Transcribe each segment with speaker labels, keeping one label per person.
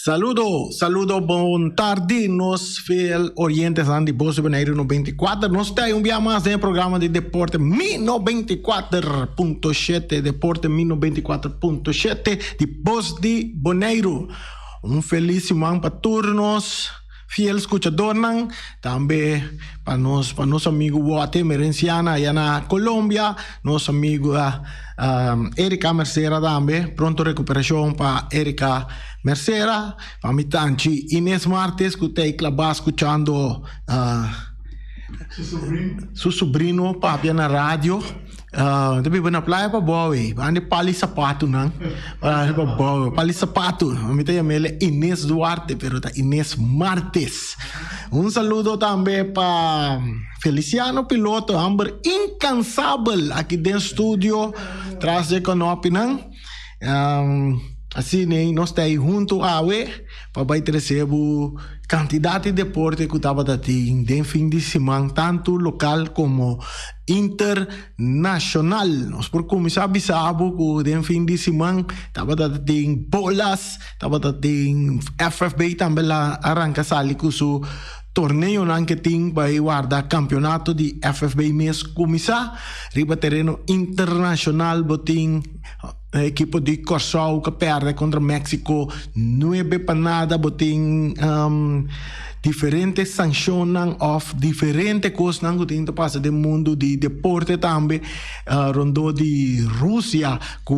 Speaker 1: Saludo, buon tarde, nos fiel oyentes de Voz de Bonaire 94. Nos está un día más del programa de Deporte 94.7, Deporte 94.7 de Voz de Bonaire. Un feliz semana para todos fiel escuchador, también para nos amigos guatemaltecos allá en Colombia, nos amigos Erika Mercera también, pronto recuperación para Erika Mercera, para mi tanchi Inés Martes, que usted va escuchando su sobrino papi na radio. Tapi benar playa pa boy, ande pali sapato nang, pali sapato. Amita ya mele Inés Duarte, pero ta Inés Martes. Un saludo también para Feliciano Piloto, Amber incansable aqui dentro do estúdio, traz de conopi nang. Assim, né, nós estamos junto a para receber quantidade de deporte que estava dando de fim de semana, tanto local como internacional. Nós por começar a saber que de fim de semana estava dando bolas, estava dando FFB também lá arranca sali com o torneio que tem para guardar campeonato de FFB mês começar, riba terreno internacional, botin equipo de Corsol que perde contra México 9 para nada, botin diferentes sanções of diferentes coisas que tem que passar do mundo de deporte também, rondou de Rússia que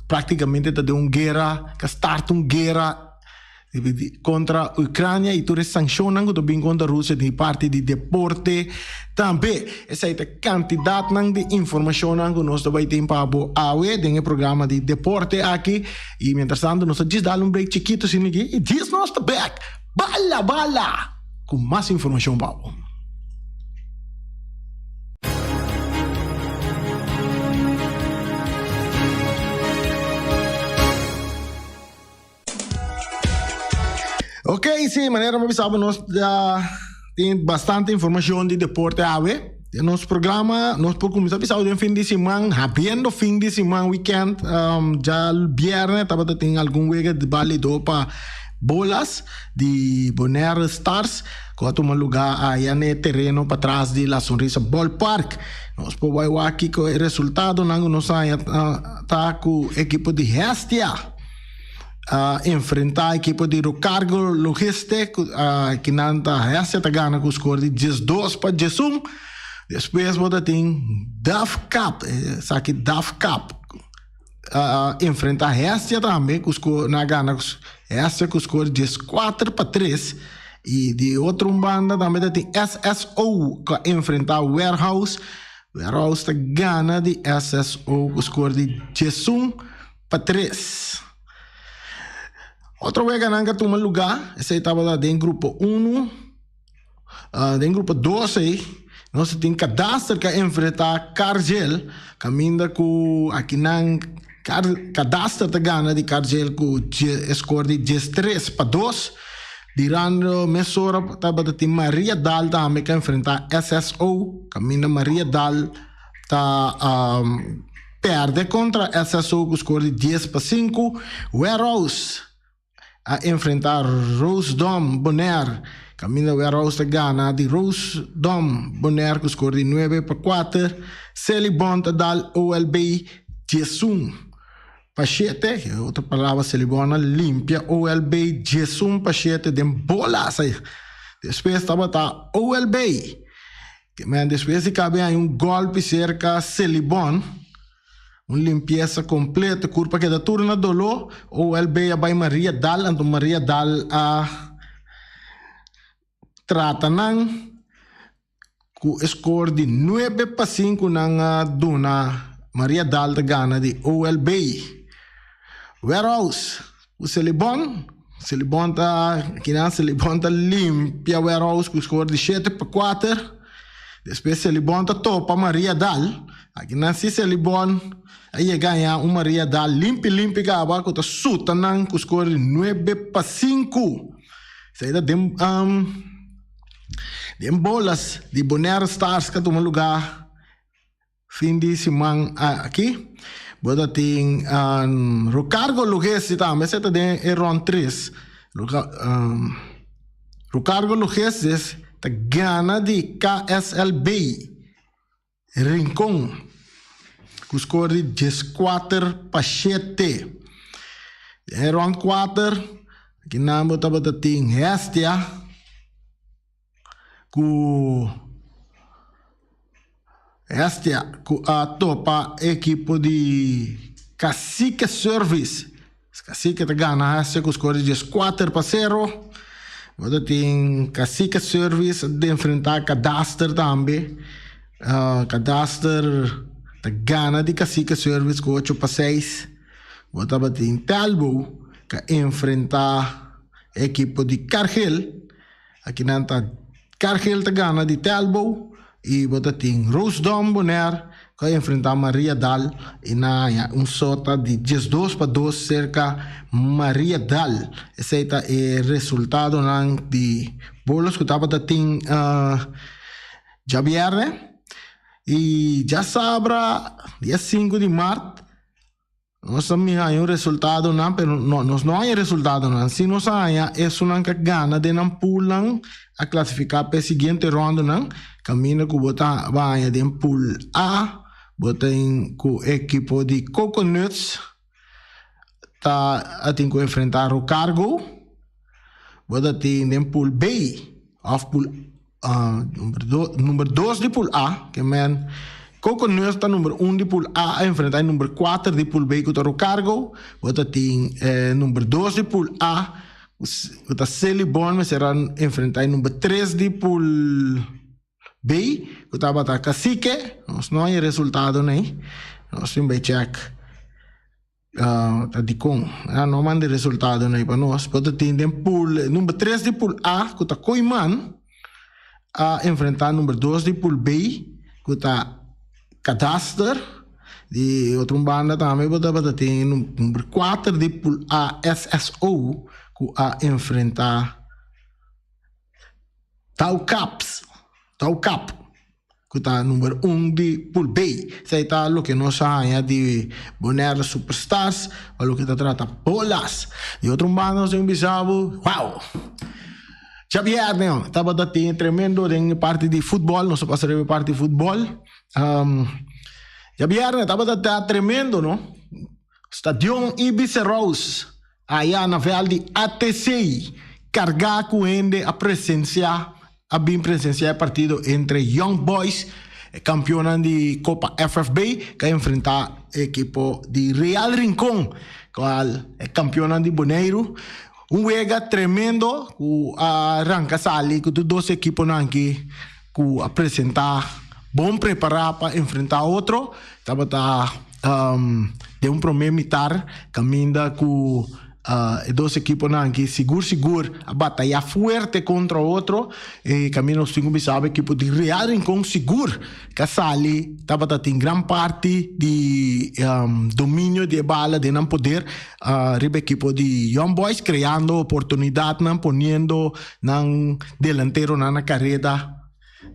Speaker 1: praticamente está de uma guerra, que starta uma guerra contra a Ucrânia e todas as sanções que estão contra a Rússia de parte de deporte também. Essa é a quantidade de informação que nós também temos para o programa de deporte aqui. E, mientras tanto, nós vamos dar um break chiquito assim aqui. E this nós está back. Bala! Com mais informação para o. Ok, sim, maneira mais sabe, nós tem bastante informação de deporte a ver. Nosso programa, nós por começar a no fim de semana, havendo fim de semana, weekend, já viernes, estava tem algum week de válido para bolas de Bonaire Stars, que tem um lugar aí no terreno para trás de La Sonrisa Ballpark. Nós podemos ver aqui que o resultado não nós está com a equipe de Hestia. Enfrentar a equipe de Rocargo Logistic, que não está ganhando com o score de 12 para 11. Depois você tem DAF Cup, sabe DAF Cup, enfrentar a Hestia também, com o score na gana Hestia com o score de 4 para 3. E de outra banda também tem SSO, que enfrentar Warehouse. Warehouse está ganhando de SSO com o score de 11 para 3. Outra vez que toma lugar, esse estava lá em grupo 1, em grupo 2, nós temos cadastro que enfrentar Cargel, caminha com aqui não cadastro da gana de Cargel com score de 13 para 2, dirando mesora estava de Maria Dal também que enfrentar SSO, caminha Maria Dal tá perde contra SSO com score de 10 para 5, Warehouse a enfrentar Rose Dome Bonaire. Caminho Warehouse da Gana de Rose Dome Bonaire com score de 9 para 4. Celibon dal OLB 11 para 7. Outra palavra, Celibon limpia OLB 11 para 7 de bolas. Depois estava a OLB. Depois cabe aí golpe cerca Celibon. Uma limpeza completa, curva que da turna dolo, ou LB vai Maria Dal, então Maria Dal trata nang com score de 9 para 5 nang duna Maria Dal da gana de OLB. Warehouse, o Celibon tá, aqui na Celibon tá limpia Warehouse com score de 7 para 4. Depois Celibon tá topa Maria Dal, aqui na Celibon aí ganha uma Maria Dal limpa gaba que tá suta nang com score de 9 para 5. Saída dem bolas de Bonaire Stars que toma lugar fim de semana aqui. Bota tem Rocargo Logistic também, essa tem round 3. Ricardo Lugeses ta gana di KSLB Rincon com score de 4-7. Em round 4 aqui na botava da team Hestia com a topa equipo de Cacique Service. Cacique tá gana Hestia com score de 4-0. Você tem Cacique Service de enfrentar Cadastre também. Cadastre tá gana de Cacique Service com 8-6. Você tem Talbot que enfrentar a equipe de Cargill. Aqui não tá Cargill tá gana de Talbot. E você tem Rosedom Bonaire que enfrentar Maria Dal. E na sota de 12-2 cerca Maria Dal. Esse é o resultado de bolos que estava tem já viernes. E já sabra dia 5 de março nós também há resultado não, pero nós não há resultado não. Se nós há é uma que gana de não pulam a classificar para a seguinte ronda não. Caminho que botar vai de pool A, botar com o equipo de Coconuts tá tem que enfrentar o Cargo. Botar tem de pool B, of pool número 2 de pool A, que man Coconuts está número 1 de pool A enfrentar número 4 de pool B que está o Cargo. Botar tem número 2 de pool A, que está Celibon, mas será enfrentar número 3 de pool B, que estava a Cacique. Nós não há resultado nem. Nós temos que check. Não manda resultado nem para nós. Botar tem pool número 3 de pool A, que está Coiman, a enfrentar número 2 de pool B, que está Cadastre. De outra banda também tem número 4 de pool A, SSO, que a enfrentar Taucap, que está número 1 de pool B. Isso está o que nós chamamos de Bonaire Superstars, ou o que está trata bolas. De outra banda nós temos bisavo, uau! Já vieram, estava dando tremendo em parte de futebol, nós passamos a parte de futebol. Já vieram, estava dando tremendo, não? Stadion Ibiza Rose, aí na Vale de ATC, cargar com a presença, a bem presenciar partido entre Young Boys, campeão de Copa FFB, que enfrentar a equipe de Real Rincón, que é campeão de Bonaire. Juega tremendo, que arranca sali, que duas equipes aqui, que apresentar, bom preparar para enfrentar outro. Estava de um problema militar, caminha com duas equipes aqui, seguro, a batalha forte contra outro. E caminho nós temos que saber a equipe de Real Rincón seguro, que sali, estava tem grande parte de domínio de bala, de não poder, a equipe de Young Boys criando oportunidade, não ponendo não delantero na carreira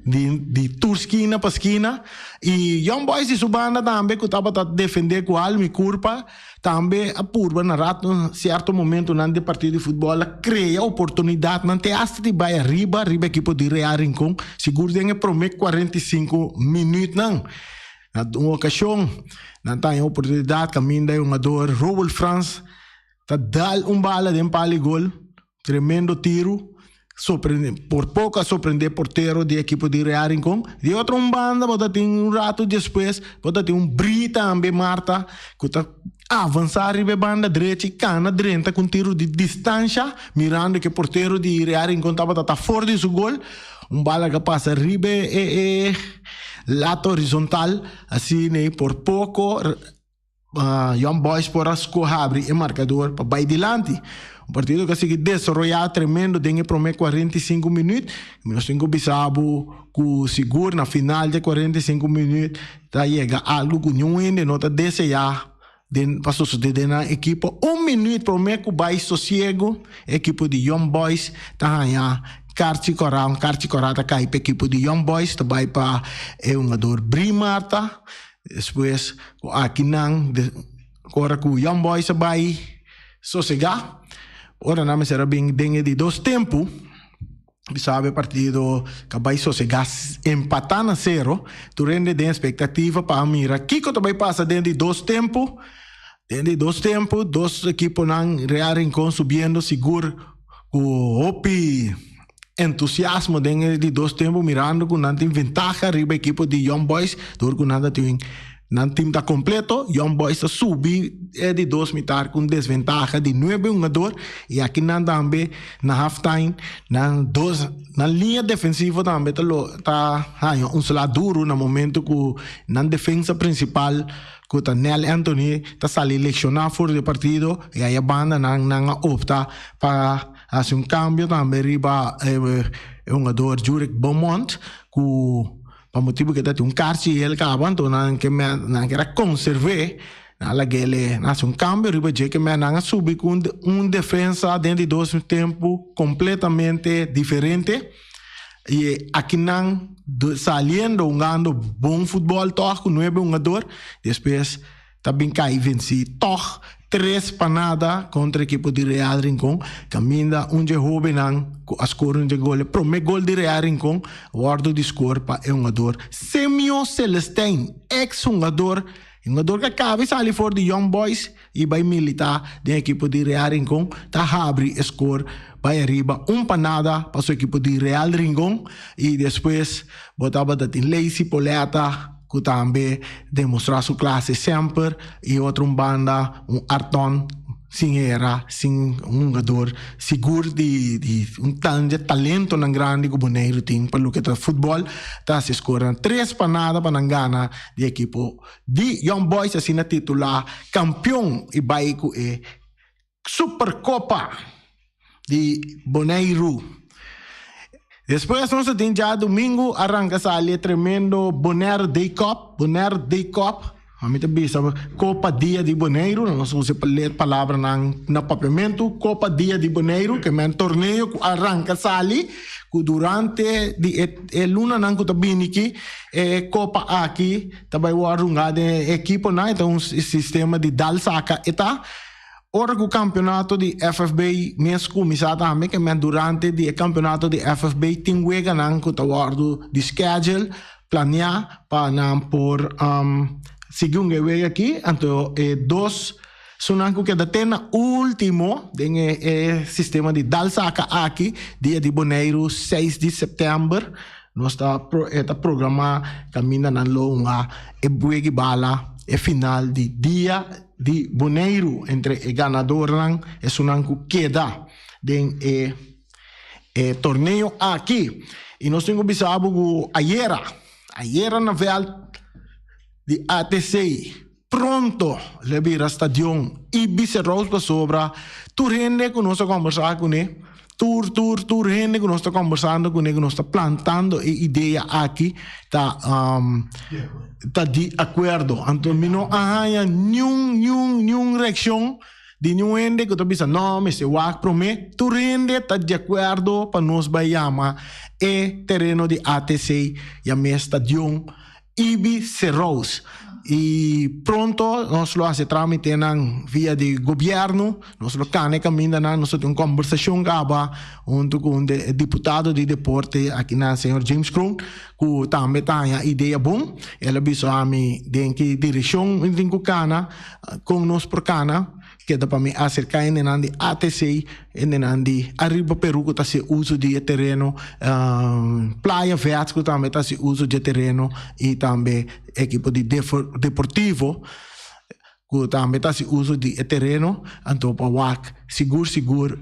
Speaker 1: de tour esquina para esquina. E Young Boys de Subanda também que estava a defender com alma e curva, também a purba na rato certo momento não de partido de futebol cria oportunidade, não te acha de vai arriba a equipe de Real Rincón seguro de prometer 45 minutos não. Na uma ocasião não tem oportunidade, caminho de um jogador Robert France tá dal bala de gol, tremendo tiro, por pouco surpreender porteiro de equipe de Real Rincón. De outra banda, você tem rato depois, você tem Brita também, Marta, que está avançar e banda direita e cana direita com tiro de distância, mirando que porteiro de Real Rincón estava fora de seu gol. Bala que passa arriba e lato horizontal, assim, né, por pouco, Young Boys por escorrer o marcador para vai adiante. Um partido que se desenvolveu tremendo, tem prometer 45 minutos. Nós temos que pensar que seguro na final de 45 minutos, tá chega algo que não ainda não está desejar. Para suceder na equipe, minuto prometer que vai sossego, equipe de Young Boys, tá aí. Carti corata cai para a equipe de Young Boys, também para um jogador Brimarta. Depois, aqui não, agora que o Young Boys vai sossegar. ora nome será bem dengue de 2 tempos. Sabe, partido acabou de gas empatar a 0. Tu rende de expectativa para mira. Kiko também passa dentro de 2 tempos. Dentro de 2 tempos, 2 equipos não rearem subindo seguro. Com opi entusiasmo dentro de 2 tempos, mirando com não tem vantagem arriba equipo de Young Boys. Dor com nada tem. Não time está completo, Young Boys está subir de 2 mitar com desvantagem de 9 jogadores e aqui não também na halftime na linha defensiva também tá sala duro no momento que na defesa principal que tá Nel Anthony tá sali lesionar fora do partido e aí a banda não opta para fazer cambio também riba jogador Jurek Beaumont que per motivo che date un carci e il cabanto anche era conserve alla gele nasce un cambio ripeto che me non subi con un difesa dentro di 2 tempo completamente differente e aqui não saliendo jogando bom futebol toch com 9 jogador depois também cai venci toch 3 panada contra a equipe de Real Rincón. Caminha jovem a score de gol. Primeiro gol de Real Rincón, guardo de score para jogador Semio Celestine, ex-jogador que acaba de sair fora de Young Boys e vai militar da equipe de Real Rincón. Tá abre score, vai arriba panada para sua equipe de Real Rincón e depois botava da Lacy Poleta que também demonstrar sua classe sempre e outra banda Arton sem era sem jogador seguro de talento na grande que Bonaire tem pelo que tá futebol tá se escoram 3 panadas para gana de equipo de Young Boys assim na titular campeão e baico é Supercopa de Bonaire. Depois nós temos já domingo arranca ali tremendo Bonaire Day Cup. A mim também sabe Copa Dia de Bonaire. Nós usamos a palavra na papiamento. Copa Dia de Bonaire, que é um torneio que arranca ali. Que durante a luna não que também aqui Copa aqui também o arrungado equipe não então um sistema de dalsaca eta. Ora o campeonato di FFB mês começar também que durante o campeonato di FFB tem wega não que guardo de schedule planear para por seguir wega aqui então 2 sonanco que até na último tem sistema de dalsaca aqui dia de Bonaire 6 de setembro nós está programa caminha na longa e wega bala e final de dia de Bonaire entre o ganador e Sunanku queda den torneio aqui e nós temos bisabo ayer na vel de ATC pronto levar a stadion e Bicerros para sobra tu rende que nós conversar com ele Tour rende que nós estamos conversando com ele, que nós estamos plantando a ideia aqui, tá de acordo. Então, não há nenhuma reação de nenhum rende que tu pensa, não, mas eu acho que tu rende tá de acordo para nós chamar o terreno de ATC e a minha estação Ibi Cerros. E pronto, nós lo hace trámite via de governo, nós lo cane caminha nós temos uma conversação gaba junto com o deputado de deporte aqui na senhor James Kroon, que também tem a ideia bom, ela disse a mim de que direção em cana com nós por cana que dá para me acercar em de ATC em de arriba Peru que está se uso de terreno Playa Verde que também está se uso de terreno e também equipo de deportivo que também está se uso de terreno então para seguro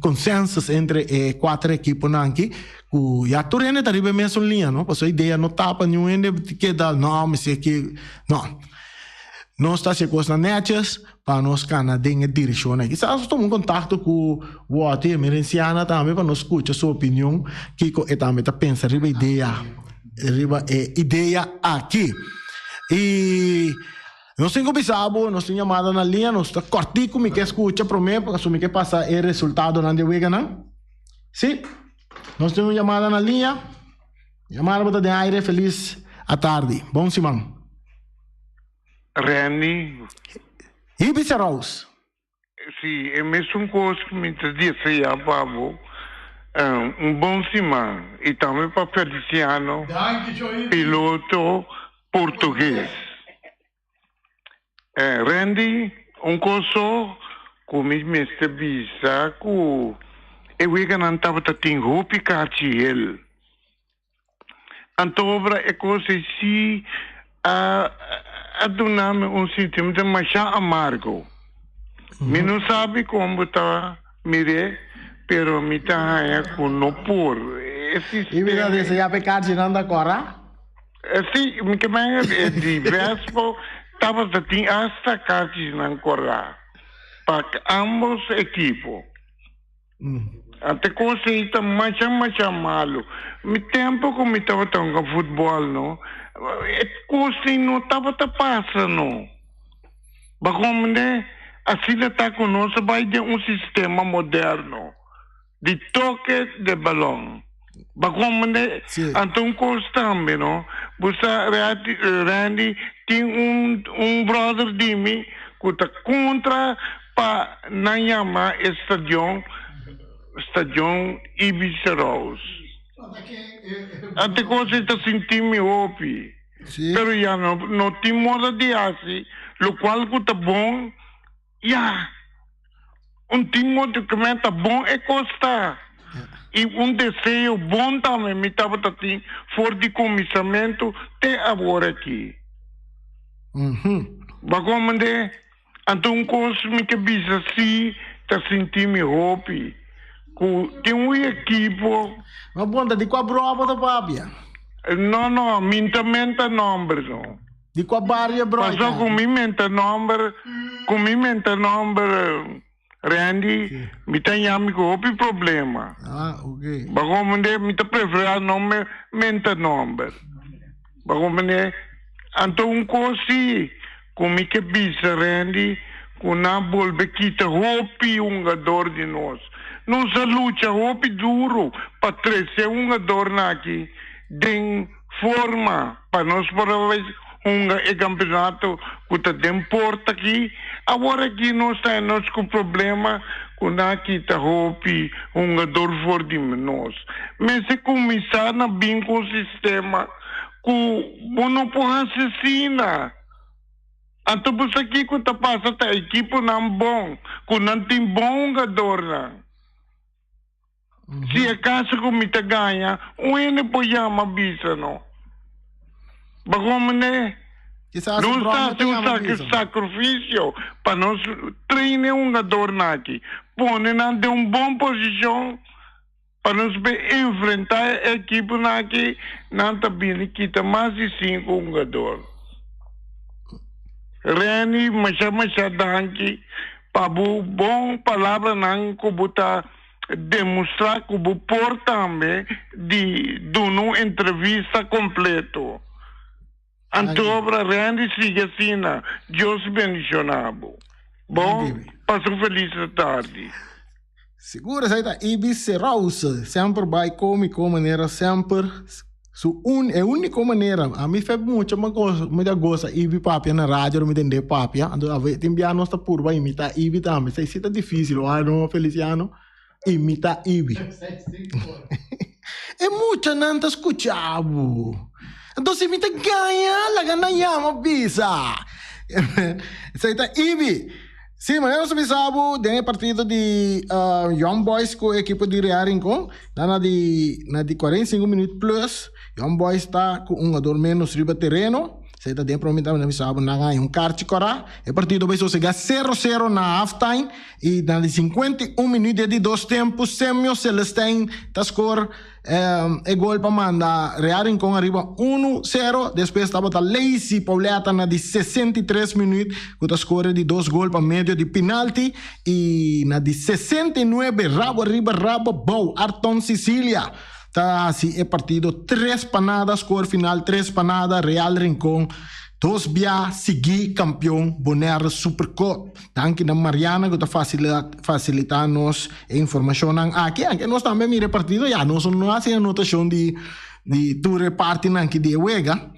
Speaker 1: consenso entre 4 equipos aqui que já terreno está arriba mesmo linha não porque a ideia não tapa nenhum que dá não mas é que não está se coisa netas para nós canadenses direção aqui. Estamos em contato com o Wati Emerenciana também para nós escutar sua opinião que também está pensando riba ideia aqui. E nós temos bisabo, nós temos chamada na linha, nós está cortico, me quer escutar primeiro para assumir que passa o resultado na de wega não? Sim. Nós temos chamada na linha. Chamada para de aire feliz à tarde. Bom Simão.
Speaker 2: Randy.
Speaker 1: E Bicerros?
Speaker 2: Sì, e messo un corso che mi dice a Pablo, un buon simano, e también per Feliciano, piloto portoghese. Randy, un corso come mi stabilizza, e we can antava tating hopi kachiel. Antobra e cose si aduname un sentimento masha amargo. Mi non sabe como tá, mire, pero mi tá con no por.
Speaker 1: E mira dice ya pecarci non da cora?
Speaker 2: Sì, mi chiamava di Vespo, stava tating hasta casi ancora. Para ambos equipos. Até coisa está mais malo. Mi tempo que me estava tocando futebol, não? Coisa não estava passando. Mas como né? Assim está conosco, vai ter um sistema moderno de toque de balão. Mas como né? Então coisa também, não? Você Randy tem brother de mim que está contra para não chamar Stadion Ibiza Rose. Até cosa está sentindo hopi. Pero já não tem moda de assim, o qual que está bom, tem modo que está bom é costa. E desejo bom também, me estava assim, for de comissamento, até agora aqui. Mas como de, então coisa me que bisa assim, está sentindo hopi. Tem equipo.
Speaker 1: Ma buona, di qua bravo da Babia?
Speaker 2: No, minta nome, no.
Speaker 1: Di qua barrio bravo.
Speaker 2: Passò con mi menta nome, Randy, mi tagliami copi problema.
Speaker 1: Ok.
Speaker 2: Ma come mi ta prefera nome, menta nome. Ma come anto così, come che bisa Randy, con una bolbe kita hopi un gador di nos. Non si lucha hopi duro para trece un adorno aqui de forma para nós para e campeonato que tem porta aqui. Agora aqui nós temos com problema com aqui tá hopi ador for de nós. Mas se começar na bem com o sistema que não pode assassinar. Então por isso aqui que tá passa a equipe não bom, que não tem bom adorno. Se acaso que me te ganha, não pode chamar bisa, não. Mas como né? Não está um sacrifício para nós treinar jogador aqui. Põe na de uma boa posição para nós enfrentar a equipe aqui. Não está bem, quita mais de 5 jogadores. Reni, mas danke, para bom palavra não que botar demonstrar que o também de uma entrevista completo. Antobra Randy siga assim, Deus bendicionado. Bom, passo feliz tarde.
Speaker 1: Segura, sai da Ibiza Rose, sempre vai como maneira, sempre. É a única maneira, a mim faz muito, mas gosta Ibi Papia na rádio, me entender Papia, então tem bem a nossa purba imitar Ibi também, sei se tá difícil, não, Feliciano. Imita Ibi. É muito não te escuchavo. Então se imita ganha, la gana llama bisa. Seita Ibi. Sim, mas nós sabemos tem partido de Young Boys com a equipe de Real Rincon. Na de 45 minutos plus, Young Boys está com um jogador menos riba terreno. Você está dentro para mim sabe na ganha kart cora. O partido vai chegar 0-0 na halftime e na 51 minutos de dois tempos, Semio Celestine tá score gol para mandar Real Rincon arriba 1-0. Depois estava a Lazy Pauleta na de 63 minutos com a score de 2 gols para meio de penalti e na de 69 rabo arriba rabo bow Arton Sicilia. Tá assim, é partido 3 panadas, score final 3 panadas, Real Rincon, 2 bia, seguir campeão, Bonaire Supercup. Danke na Mariana que está facilitando-nos a informação aqui. Nós também mira partido, nós não fazemos anotação de tu repartir aqui de Uega,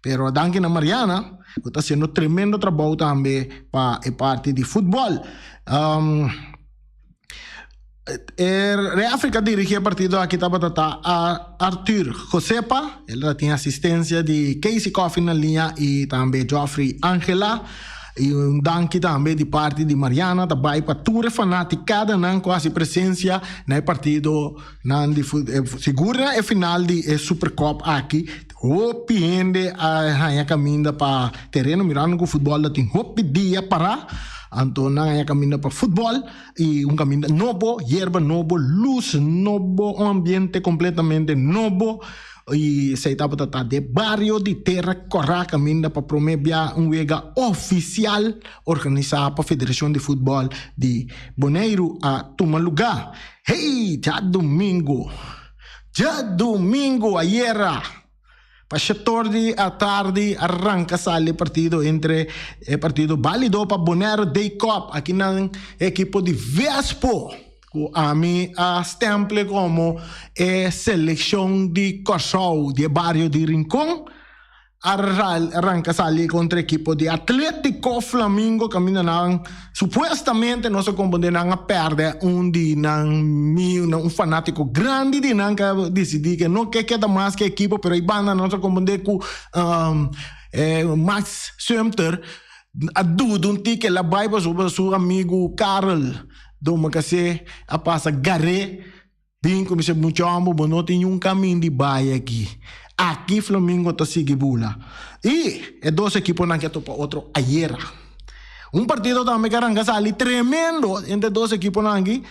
Speaker 1: pero danke na Mariana. que está haciendo tremendo trabalho também para a parte de futebol. África dirigiu o partido aqui a Arthur Josepa, ele tem assistência de Casey Coffin na linha e também Geoffrey Angela. E danke também de parte de Mariana, também para toda a fanaticada, com a presença no partido, segura é final de Supercop aqui. Hope ende a caminho para terreno, mirando que o futebol tem hope dia para. Então, na caminho para futebol e caminho novo, hierba novo, luz novo, ambiente completamente novo. E se estava tratando de barrio de Terra Corá, caminho para promover vega oficial organizada para a Federação de Futebol de Bonaire a tomar lugar. Hey, já domingo, ayer, para tarde à tarde, arranca o partido entre o partido válido para Bonaire Day Cup, aqui na equipe de Vespo. A mim a stemple como seleção de Corsol de barrio de Rincón, arranca salir contra a equipe de Atlético Flamengo, caminhando supostamente não se compreende a perder um fanático grande de que decidir que não quer mais que a equipe, pero a banda não se compreende com Max Sumter a dúvida que ela vai para seu amigo Karel. Doma kasi a passa garé, bem como se muito amo, não tem caminho de baia aqui. Aqui Flamengo tá seguindo. E é dois equipos que topa outro ayer. Partido também que arranca ali tremendo entre dois equipos aqui.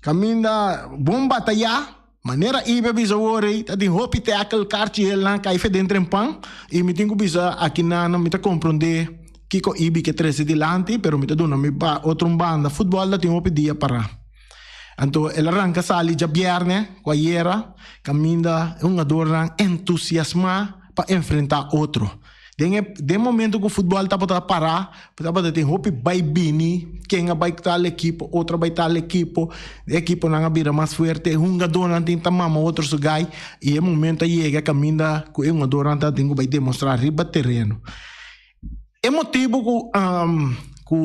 Speaker 1: Caminha bom batalha, maneira ibe bisa worry, tem hope tackle cartiel na cai fe dentro em pan e me tenho bisa aqui na me tá compreender. Kiko ibi que 13 dilante, pero me dona outro banda futebol da tem dia para. Então, ele arranca sali já viernes, quaiera, caminha adornan entusiasma para enfrentar outro. De momento que o futebol está para parar, para ter hope vai bini, quem vai tal equipe, outra vai tal equipe, a equipe não vira mais forte, adornan tem tamama outro sugai, e é momento chega caminha que adornan tem vai demonstrar riba terreno. É motivo que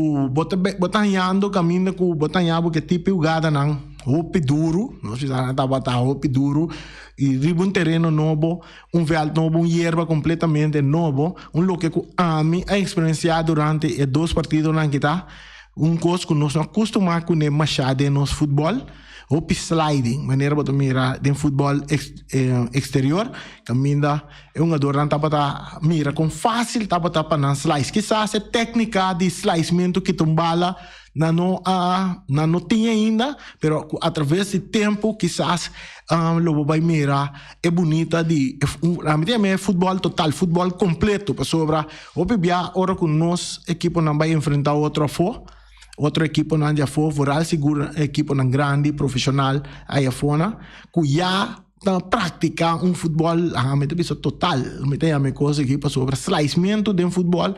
Speaker 1: botanhando caminho que botanhando que tipo gada não hope duro, não se sabe nada hope duro e riba terreno novo, véu novo, hierba completamente novo, local que a mim a experienciar durante dois partidos na que tá, coisa que nós não acostumamos com o machado no futebol. Hope sliding, maneira para mirar de futebol exterior, caminha adorante para mira com fácil para não slice. Quizás a técnica de slicemento que tumbala não tinha ainda, pero através do tempo quizás lo vai mirar é bonita de a mim é futebol total, futebol completo para sobra. Hope bia hora que nós equipe não vai enfrentar outro outro equipo não já foi, voral seguro equipo não grande, profissional, aí fora, que já pratica futebol, total, me coisa aqui sobre slicemento de futebol,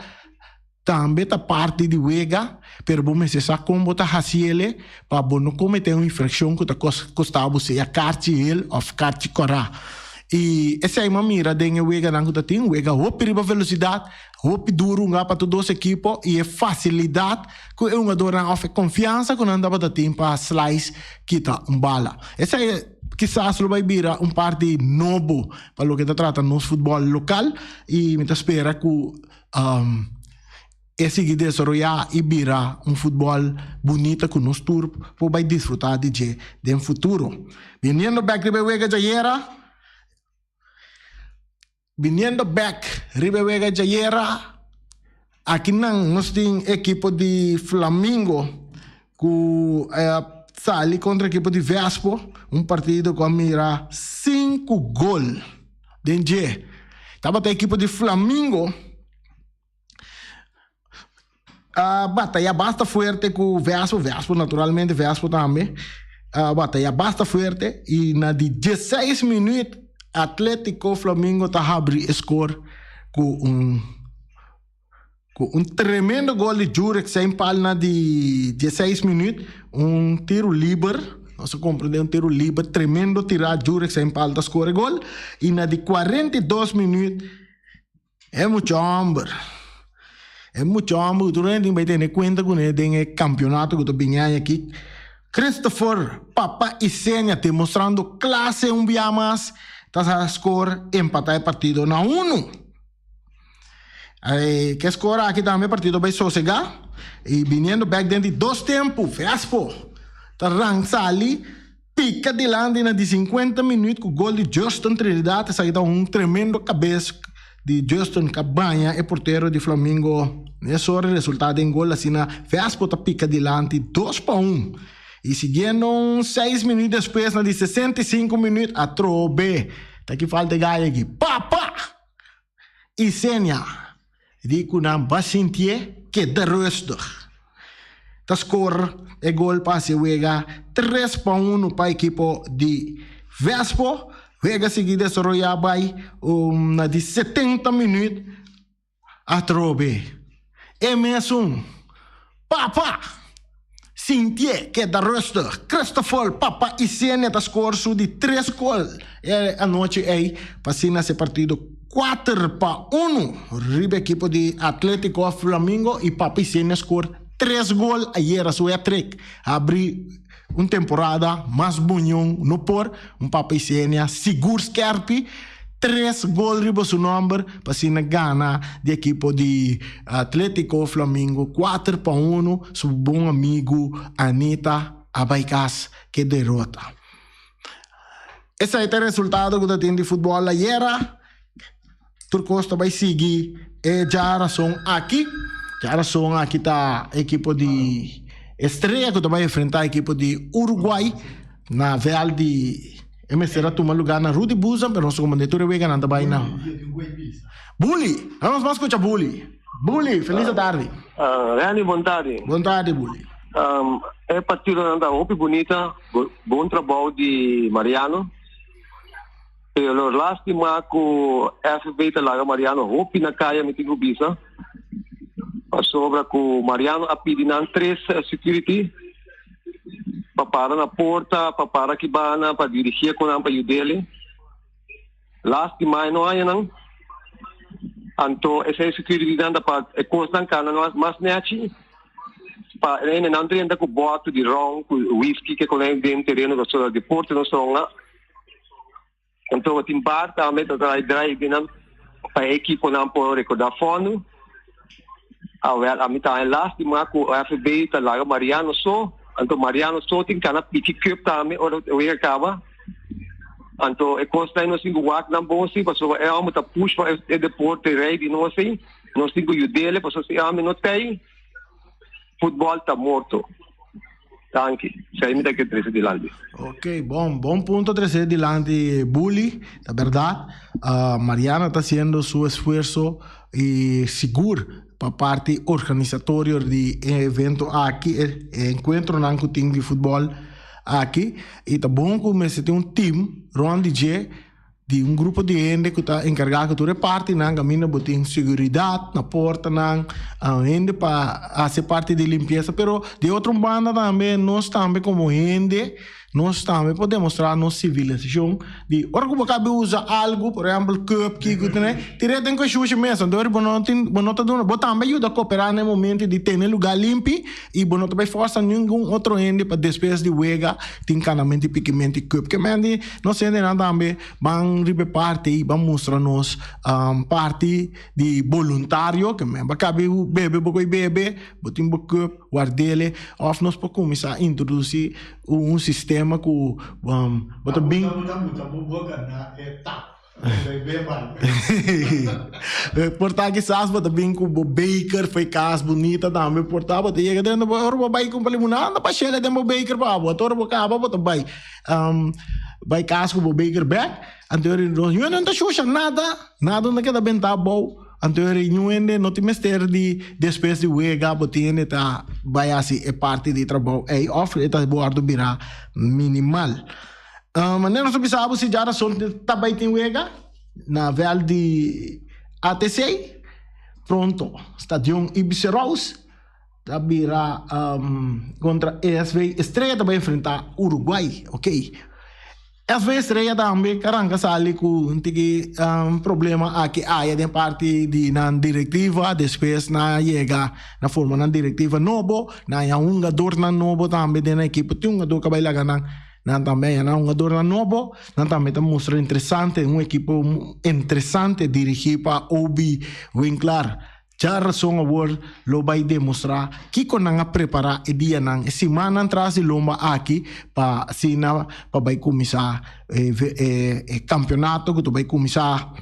Speaker 1: também tá parte de wega, pero bom se sa como tá haciele, para não cometer uma infração que tá custava você a cartiel of carticora. E essa é uma mira de wega não que tem wega hope riba velocidade, hope duro para todos os equipos e é facilidade que é uma dora of confiança que não dá para ter para slice kita bala. Essa é quizás lo vai virar parte novo para o que está tratando no futebol local e me espera que esse desarrollar e virar futebol bonito que nós turbo vai desfrutar de futuro. Viniendo back de wega jayera. Viniendo back, Ribewega Jayera, aqui nós temos equipe de Flamengo que sali contra a equipe de Vespo, partido com mira 5 gols. Denje, estava a equipe de Flamengo, batalha basta forte com Vespo naturalmente, Vespo também, batalha basta forte e na de 16 minutos Atlético Flamengo está a abrir score com tremendo gol de Jurek sem palma de 16 minutos, tiro livre, não se compreende, tiro livre, tremendo tirar Jurek sem palma, score gol, e na de 42 minutos, É muito homem. É muito homem. Tu não vai ter conta com ele campeonato que tu vinha aqui. Christopher, Papa e Sênia te mostrando classe um dia mais. Tá a score empatar partido na 1. Que score aqui também partido vai sossegar. E vindo back dentro de 2 tempos. Vespo. Tá Rangsali. Pica de Landina de 50 minutos com o gol de Justin Trinidad. Isso aí dá tremendo cabeça de Justin Cabanha, porteiro de Flamengo. Esse é o resultado em gol assim na Vespo tá pica de Landi 2-1. E seguindo 6 minutos depois, na de 65 minutos, a Trobe. Tá que falta ganha aqui. Papa! E Sênia. Dico na Basintie que de resto. Tá score e gol para se Wega 3-1 para a equipe de Vespo. Wega seguida desarrollar na de 70 minutos, a Trobe. E mesmo, Papa! Sintie que da resto, Christopher, Papa e Sênia da score de 3 gols. A noite aí, passando esse partido 4-1. Ribe equipe de Atlético Flamengo e Papa e Sênia score 3 gols. Ayer a sua trick. Abrir uma temporada mais bonhão no por. Papa e Sênia seguro scarpi. 3 gols riba su number passando Gana de equipe de Atlético Flamengo 4-1 su bom amigo Anita Abaicas que derrota. Esse é o resultado que tem de futebol ayer. Turcosta vai seguir e já são aqui. Já são aqui tá a equipe de Estrela que vai enfrentar a equipe de Uruguai na Veal de será tomar lugar na Rudy Busan, pero nosso comandante Vega não vai não. Bully, vamos escutar Bully. Bully, feliz tarde.
Speaker 3: Rani, boa tarde.
Speaker 1: Boa tarde, Bully.
Speaker 3: É partido anda muito bonita, bom trabalho de Mariano. Pero lástima que o FB talaga Mariano hopi na kaya mitigo bisa. Sobra que o Mariano a pedinan 3 security. Para na porta, para que bana, para dirigir com a para dele. Lástima não há não. Então essa security anda para constant cana mas neachi. Para ele não tem ainda com boato de ron, com whisky que colhe dentro terreno da sua de porta não são lá. Então o timbar também tá drive dinam para equipe não por recordar fundo. A mitad lástima que o FB talaga Mariano so. Anto Mariano Soting kana piki cup tami o wega kaba. Anto e costa no singo wak na bosi paso e amo ta push pa e deporte ready no sei. No singo yudele paso si amo no tei. Futebol tá morto. Tanki. Sei mi da que 13 de Landi.
Speaker 1: Ok, bom punto 13 de Landi Bully, la verdad. Mariana está haciendo su esfuerzo y seguro para parte organizatoria de evento aqui, encontro na team de futebol aqui, e tá bom que você tem team, Ron DJ, de grupo de gente que está encarregado de reparte, na caminho botem segurança na porta, na gente para fazer parte de limpeza, pero de outra banda também, nós também como gente, nós também podemos mostrar nossa civilização de hora que você usa algo, por exemplo, cup que você né, tira tem que chuchu mesmo, então você dando, você também ajuda a cooperar no momento de ter lugar limpo e você não vai forçar nenhum outro ente para depois de wega tem canamento piquimento cup que mande não sei nada também vão ribe parte e vão mostrar nos parte de voluntário que mesmo cabe bebe bebe botem cup guardele of nós para começar a introduzir sistema que bota bem portar que sas bota bem com o baker foi casa bonita também portar bota chega dentro do vai com limonada para chegar dentro do baker para bota o cabo bota vai casa com o baker back anterior não tá xuxa nada não queda bem tá bom anterior não tem mestre de depois de wega botiene tá vai assim é parte de trabalho é off tá bordo virar minimal mas não sabemos se já são tá bem tem wega na vel de ATC pronto estádio Ibiceraus tá virar contra ESV Estrela vai enfrentar Uruguai ok Às vezes reia também, caranga sali com problema aqui aí de parte de na diretiva, depois na chega na forma na diretiva novo, na um jogador na novo também de na equipe, tem um jogador que vai lá na também na um jogador na novo, na também tá mostra interessante, um equipo interessante dirigir para Obi Winkler. Já razão agora lo vai demonstrar que quando nanga preparar e dia nang semana atrás lomba aqui para sina para vai começar campeonato que vai começar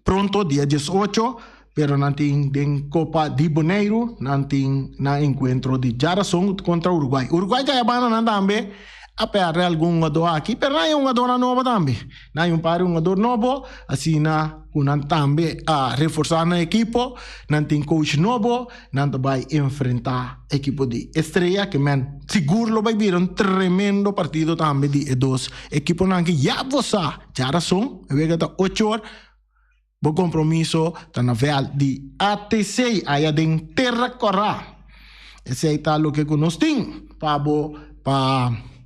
Speaker 1: pronto dia 18 pero nanti den Copa di Boneiro nanti na encontro de Jarason contra Uruguai. Uruguai já é bana nan também a perder algum jogador aqui, pero não é um jogador novo também. Não é um jogador novo, assim na kunan também a reforçar na equipo, não tem coach novo, não vai enfrentar a equipo de Estrela, que man seguro vai vir tremendo partido também de dois equipos não que já você já são, vega da 8 horas, o compromisso tá na vel de ATC aí de Terra Corá. Esse aí tá o que nós tem para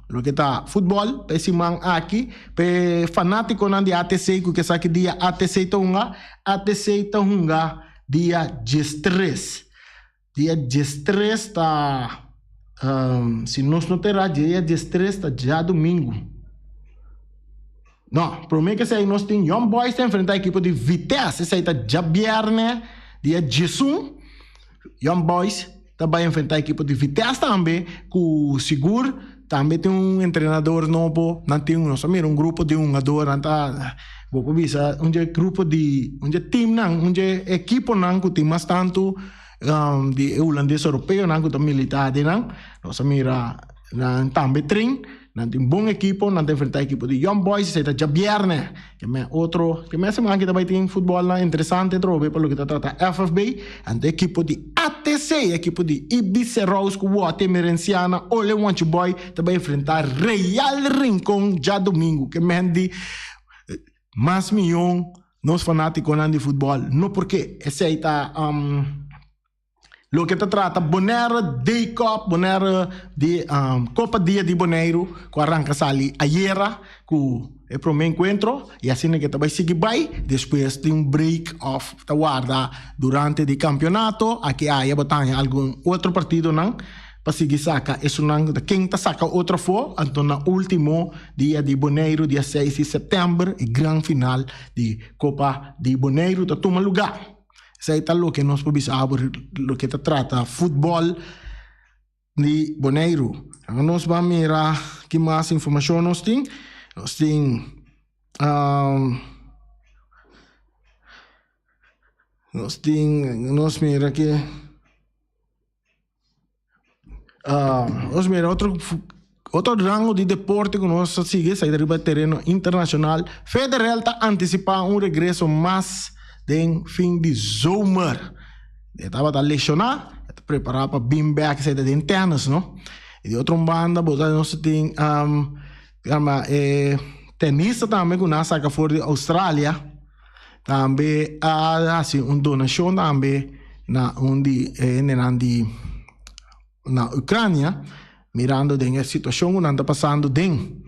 Speaker 1: lo que está futebol, esse man aqui, pe fanático nan de ATC, que sabe que dia ATC Tonga, dia 13. Dia 13 tá, se nós não terá dia 13 tá já domingo. Não, por mim que sei nós tem Young Boys tá enfrentar a equipe de Vitesse, esse aí tá já viernes, dia 18. Young Boys tá vai enfrentar a equipe de Vitesse também, com seguro. Também tem treinador novo, não tem um grupo de jogador, não tá, vou bisa, grupo de, time não, equipo não, que tem mais tanto de holandês europeu, não, que tem militar, não, nós mira, também trein, não tem bom equipo, não tem enfrentar equipo de Young Boys, se tá já viernes, que é outro, que é semana que também tem futebol lá interessante, trove, pelo que tá trata FFB, ante equipo de ATC, equipo de Ibiza Rose, que o Temerenciana, Ole Want Boy, também enfrentar Real Rincón já domingo, que é de mais milhão nos fanáticos de futebol, não porque esse aí tá lo que te trata Bonaire Day Cup, Bonaire de Copa Dia de Bonaire, que arranca sali ayer, que é para o encontro, e assim que vai seguir bem, depois tem break off, tá guarda durante o campeonato, aqui há botar algum outro partido não, para seguir saca, isso não, quem tá saca outra for, então no último dia de Bonaire, dia 6 de setembro, e grande final de Copa de Bonaire, tá toma lugar. Isso aí tá o que nós podemos saber, o que trata futebol de Bonaire. Agora nós vamos mirar que mais informação nós temos. Nós temos nós mira aqui nós mira outro rango de deporte que nós sigue, sair do terreno internacional. Federal está antecipando regresso mais de fim de zomer. Estava a lecionar, preparar para bem back, sair de internos, não? E de outra banda, nós temos tenista também, que nós saca fora de Austrália. Também há assim, donação também na Ucrânia, mirando a situação que está passando dentro.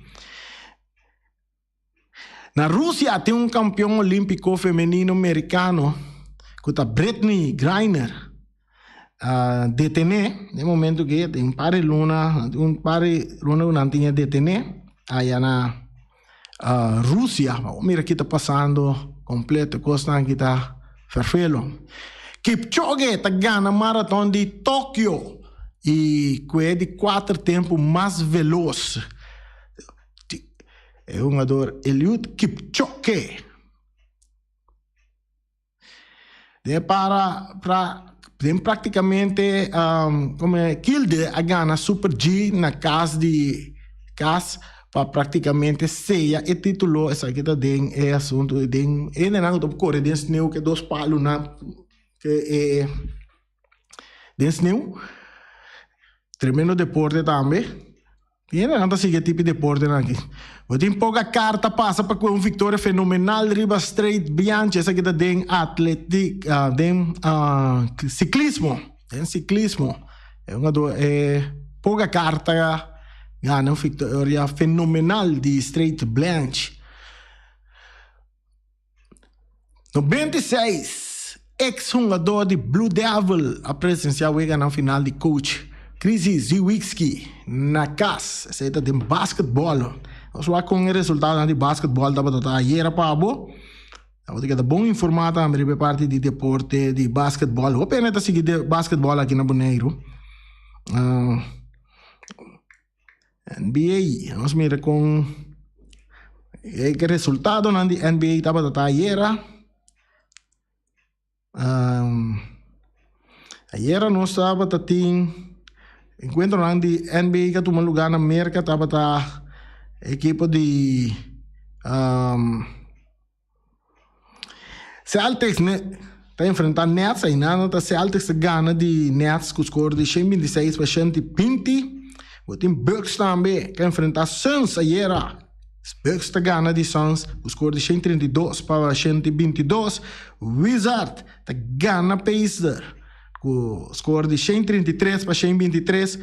Speaker 1: Na Rússia tem um campeão olímpico feminino americano, que é Brittney Griner, detene, no momento que tem um par de luna não tinha detene, aí na Rússia, mira que está passando completo, coisa que está perfeito. Kipchoge está ganhando maratona de Tóquio, e que é de 4 tempos mais veloz. É um jogador Eliud Kipchoge. Tem praticamente como é Kilde a ganhar Super G na casa para praticamente ceia e título essa aqui tá den é assunto den e não do corre den sneu que 2 palos na que é den sneu tremendo deporte também. E não sigue tipo de deporte aqui. Tem pouca carta passa para uma vitória fenomenal riba straight Bianchi, essa aqui tá den atlético, den ciclismo, é pouca carta Gana uma vitória fenomenal de Straight Blanche. 96, ex-jogador de Blue Devil a presenciar na final de coach Chris Ziwicki na casa. Essa é de basquetebol. Nós vamos com o resultado de basquetebol da batata ayer para abo. Vamos ter bom informado também parte de deporte de basquetebol. Vou apenas seguir de basquetebol aqui na Bonaire. NBA, vamos ver com o resultado de NBA da batata ayer. Ayer nós estava tendo encontro de NBA que tomou lugar na América, estava a equipe de Celtics está enfrentando Nets, aí nada Celtics ganha de Nets com o score de 126 para 120. O time Bucks também que enfrentar Suns ayer. Bucks está ganha de Suns com o score de 132 para 122. Wizard está ganha Pacers com o score de 133 para 123.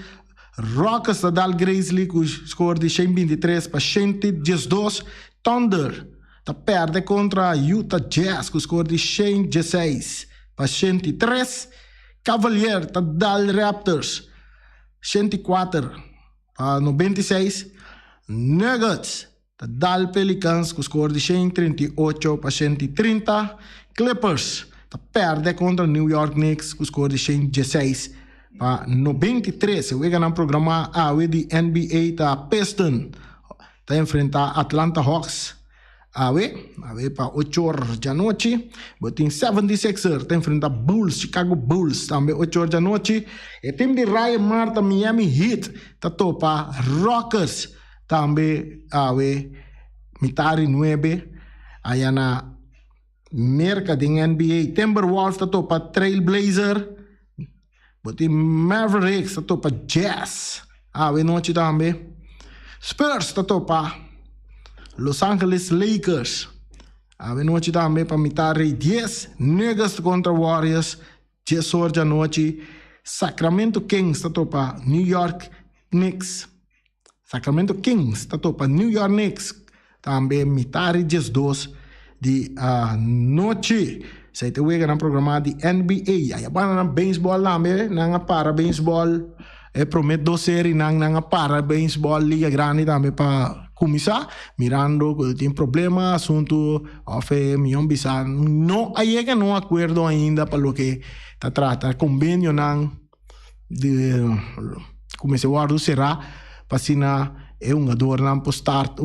Speaker 1: Rockets está dando Grizzly com o score de 123 para 112. Thunder está perde contra Utah Jazz com o score de 116 para 103. Cavaliers está dando Raptors 104 para 96. Nuggets está dando Pelicans com o score de 138 para 130. Clippers perde contra New York Knicks com o score de 116 para 93. Eu vou no programa AW de NBA tá Pistons tá enfrentar Atlanta Hawks AW para 8 horas da noite. Botin 76ers tá enfrentar Bulls, Chicago Bulls também 8 horas da noite. E time de Ryan Marta Miami Heat tá topa Rockers também AW mitari 9 aí na merca de NBA. Timberwolves está topa Trailblazer. Boti Mavericks está topa Jazz. Noite também. Spurs está topa Los Angeles Lakers. Noite também para mitari 10. Nuggets contra Warriors 10 horas da noite. Sacramento Kings está topa New York Knicks. Sacramento Kings está topa New York Knicks. Também mitari 12 de noite. Sa ito wega ng programa di NBA. Ay ba na ng baseball namin, nga para baseball. Promet 2 seri nga para baseball Liga Grande namin pa kumisa. Mirando kung tem problema, asunto, ofe, milyon bisan. No, ayega no acuerdo ainda para lo que ta trata. Convenio ng Comissário será pasina un adorno po start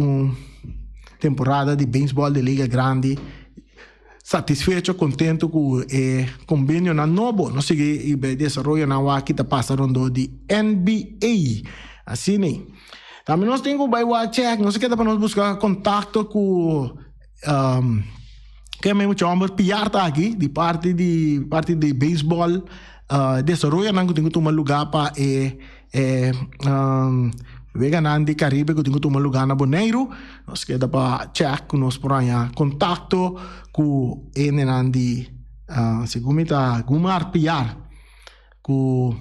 Speaker 1: temporada de beisebol de Liga Grande. Satisfecho, contento com o convênio na novo. Nós seguimos e desenvolvemos na aqui tá passando de NBA. Assim, né? Também nós temos o check. Nós queremos para nós buscar contato com que é mesmo chamar PR tá aqui de parte de beisebol. Desenvolvemos não tenho tomar lugar para Veganan de Caribe que tenho tomar lugar na Bonaire. Nós queremos para check com nós por aí contato com enenan de segundo tá Gumar PR com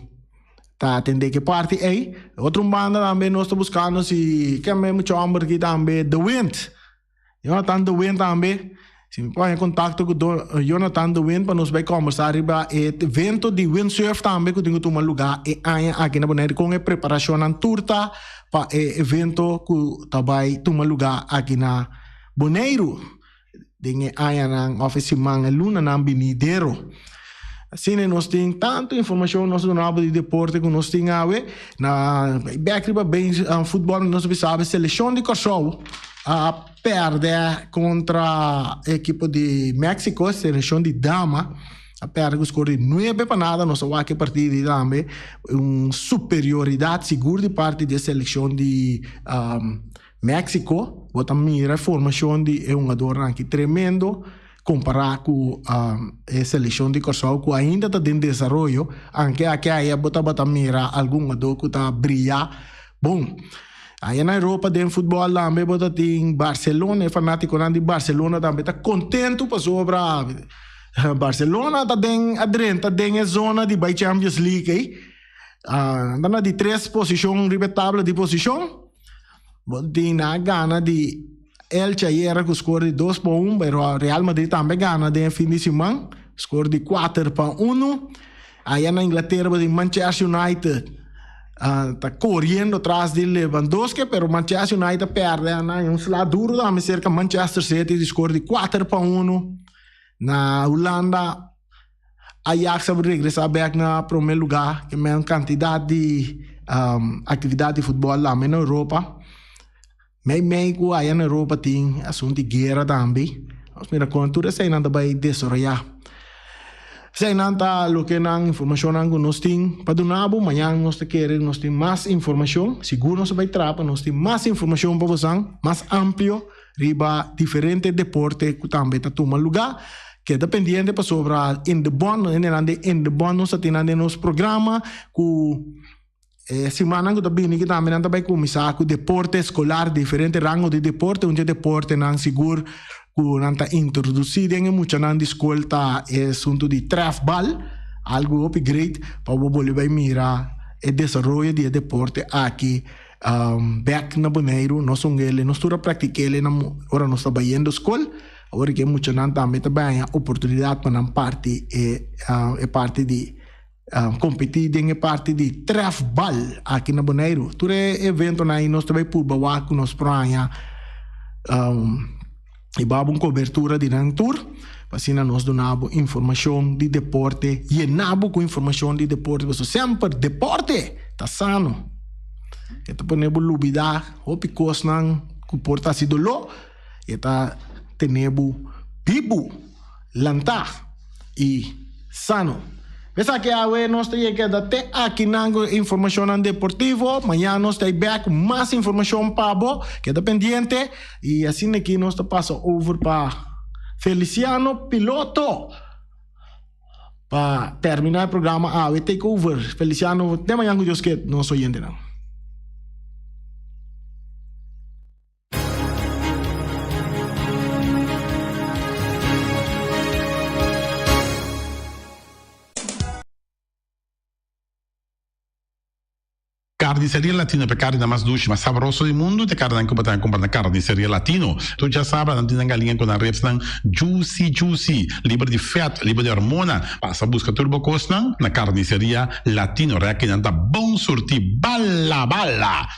Speaker 1: tá atender que parte aí. Outro banda também nós estamos buscando se que é mesmo chamar aqui também The Wind. Jonathan The Wind também. Se me põe em contato com Jonathan The Wind para nós vai conversar riba evento de windsurf também que tenho tomar lugar aqui na Bonaire com a preparação na turta para evento que também tomar lugar aqui na Bonaire. Dengan aya ng office mga luna ng binidero. Assim, nós temos tanto informação nós do de deporte que nós temos na backriba bem futebol nós sabe seleção de Kosovo a perder contra a equipe de México, seleção de dama a perder com score de 9 para nada, nós vamos aqui partida também superioridade segura de parte da seleção de México. Bota mira formação de jogador aqui tremendo comparar com a seleção de Kosovo que ainda está em desenvolvimento, anche aqui aí bota mira algum jogador que está brilhar bom. Aí na Europa tem futebol também bota tem Barcelona, fanático de Barcelona também está contente para sobre Barcelona está dentro da zona de Champions League. Está de 3 posições respeitáveis de posição. Tina gana di Elche ieri con score di 2-1, però Real Madrid também gana de fim de semana, score di 4-1. Aí na Inglaterra di Manchester United está correndo atrás de Lewandowski, pero Manchester United perde, um slá duro da cerca Manchester City di score di 4-1. Na Holanda Ajax vai regressar back na primeiro lugar, que é uma quantidade de atividade de futebol lá na Europa. Meio aí na Europa tem assunto de guerra também. Nós mira contura sei nada vai desarrollar. Sei nada lo que na informação que nós tem para donabo, amanhã nós queremos nós tem mais informação, seguro nós vai trapa, nós tem mais informação para vocês, mais amplo, riba diferente deporte que também está tomando lugar. Que é dependente para sobre in the bond nós temos nosso programa que semana que também que também vai começar com deporte escolar diferente rango de deporte onde deporte não seguro que não está introduzido em muita não de escola tá é assunto de trafball algo upgrade para o vai mirar o desenvolvimento de deporte aqui back na Bonaire nós somos ele nós estamos praticando na hora nós estamos indo escola. Agora que muita gente também tem a oportunidade para não parte parte de competir em parte de trafball aqui na Bonaire. Todo evento aí nós também por baixo com nós praia e vamos cobertura de um tour. Assim nós donamos informação de deporte e nabo com informação de deporte. Mas sempre deporte tá sano. Então podemos luvidar o picos não comporta se dolo e tá tenebo vivo, lanta e sano. Pensa que agora nós temos que até aqui na informação deportivo. Amanhã nós temos back mais informação para você, que é dependente. E assim aqui nós passa over para Feliciano Piloto. Para terminar o programa, we take over. Feliciano, de manhã que Deus quer, nós oyente não.
Speaker 4: Carniceria Latino per carne mais doce, mais saboroso do mundo, te carne que botar comprar na Carniceria Latino. Tu já sabe, não tem galinha com a reps não juicy, livre de fat, livre de hormona. Passa busca turbo costa na Carniceria Latino, que não tá bom sortir bala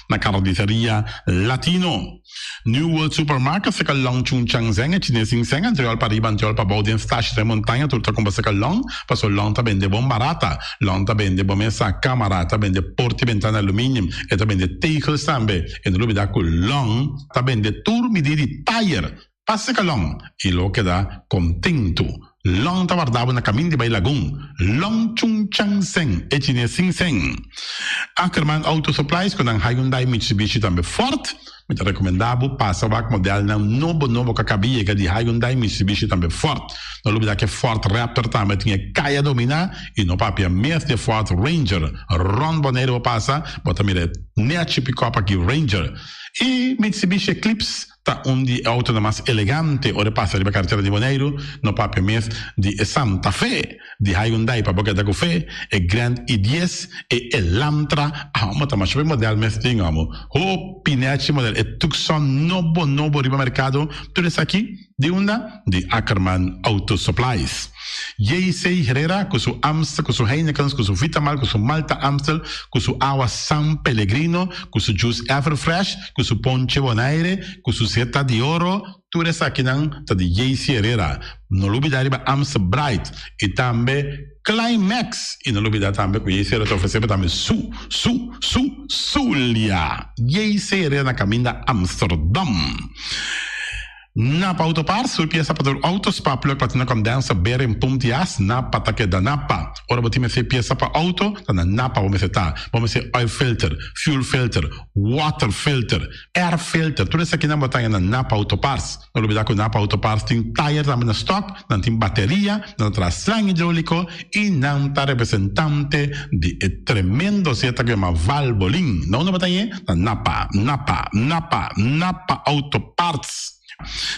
Speaker 4: na Carniceria Latino. New World Supermarket se long chung chang zeng chinese seng anterior para riba anterior para baudin stash de montanha turta com se long passo long ta vende bom barata long ta vende bom essa camera ta vende porti ventana aluminium e ta vende tegels tambe e no lubida con long ta vende turmi di tire passa che long e lo che da contento long ta guardava na camin di Bailagun long chung chang seng e chinese seng Ackerman Auto Supplies con un Hyundai Mitsubishi tambe Ford. Mi recomendavo passa vac model na novo que cabia que de Hyundai Mitsubishi também Ford. No lugar que Ford Raptor também tinha caia dominar e no papel mesmo de Ford Ranger. Ron Bonero passa, bota mire net pick-up aqui Ranger. E Mitsubishi Eclipse tá onde é auto mais elegante, ora passa riba carteira de Bonaire, no papel mesmo de Santa Fe, de Hyundai para boca da café, e Grand i10 e Elantra, mas mais bem modelo mesmo tingamo. O pinete modelo é Tucson novo riba mercado, tudo isso aqui de onda de Ackerman Auto Supplies. J.C. Herrera com seu Amstel, com seu Heineken, com seu Vitamal, com seu Malta Amstel, com seu Agua San Pellegrino, com seu Juice Everfresh, com seu Ponche Bonaire, com seu Zeta de Oro, tudo isso aqui não tá de J.C. Herrera. No lubida riba Amstel Bright e também Climax e no lubida também com J.C. Herrera oferecendo também Zulia. J.C. Herrera na caminho Amsterdam. Napa Autopar, sul pieza para autos para plug patina com dança ber em puntias Napa tá que da Napa. Ora botima se pieza para auto, tá na Napa vamos ser oil filter, fuel filter, water filter, air filter, tudo isso aqui na botanha na Napa Autopars. Não olvidar que Napa Autopars tem tire também na stock, não tem bateria, não traz slang hidráulico e não tá representante de tremendo seta que chama Valvoline. Não na botanha na Napa Autoparts.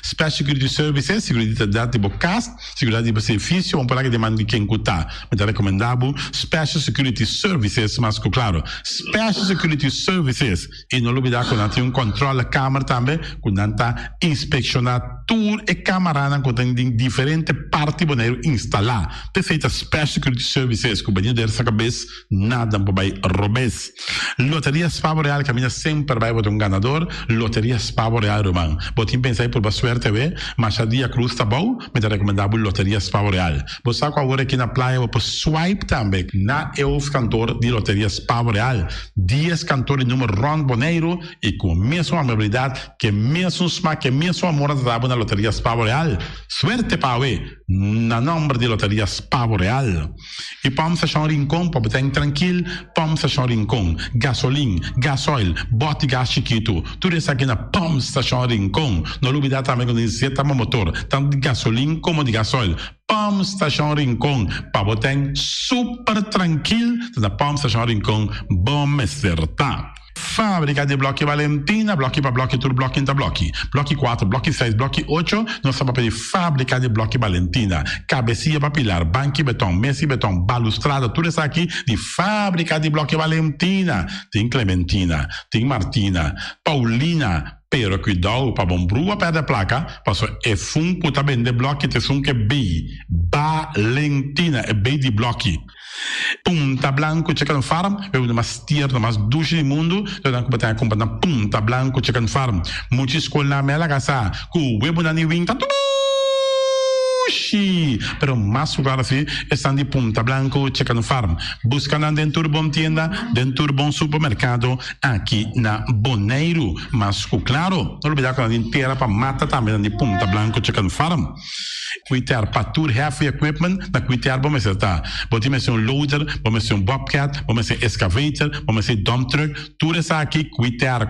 Speaker 4: Special Security Services, seguridade de bocas, seguridade de serviço, vamos falar que demanda de quem cutar. Me recomendavo Special Security Services, mas claro, Special Security Services, e não olvidar quando tem controle da câmara também, quando está inspecionar tour e câmara quando tem diferentes partes boneiro instalar. Perfeita Special Security Services, que o banheiro dessa cabeça, nada para robes. Loteria Spavo Real, caminha sempre vai botar ganador, Loteria Spavo Real, Roman. Botim pensei por suerte, mas a dia cruz tá bom, me recomendavo Loteria Spavo Real. Você sabe agora aqui na praia, vou swipe também, na EUF cantor de Loteria Spavo Real. 10 cantores número Ron Boneiro, e com a mesma amabilidade, que mesmo smack, que mesmo amor da na Loteria Spavo Real. Suerte para na nome de Loteria Spavo Real. E vamos achar um rincão, para botar tranquilo, vamos achar um rincão. Gasolina, gasoil, bote gás chiquito, tudo isso aqui na Pump Station Rincón. Não olvidar também quando dizer tá motor, tanto de gasolina como de gasoil. Pump Station Rincón, para botar super tranquilo, na Pump Station Rincón, bom acertar. Fábrica de Blocchi Valentina, blocchi para blocchi, tur blocchi inta blocchi. Blocchi 4, blocchi 6, blocchi 8, nós estamos para Fábrica de Blocchi Valentina. Cabecinha para pilar, banco betão, mesa betão, balustrada, tudo isso aqui de Fábrica de Blocchi Valentina. Tem Clementina, tem Martina, Paulina, pero cuidado para bombrua perder placa, passo é fun puta bende blocchi te sun que B, Valentina, é B de blocchi. Punta Blanco Chicken Farm, eu vou mais tier, mais duche do mundo, eu não vou ter comprar na Punta Blanco Chicken Farm. Muitas escolas na mela casa, com o web na New Wing, pero mais claro assim, estão de Punta Blanco Chicken Farm. Buscando dentro de bom tienda, dentro de bom supermercado, aqui na Boneiro. Mas claro, não olvidar que a gente inteira para mata também de Punta Blanco Chicken Farm. Cuidar para tour heavy equipment, na cuidar vamos acertar. Vamos ser loader, vamos ser bobcat, vamos ser excavator, vamos ser dump truck, tudo isso aqui, cuidar.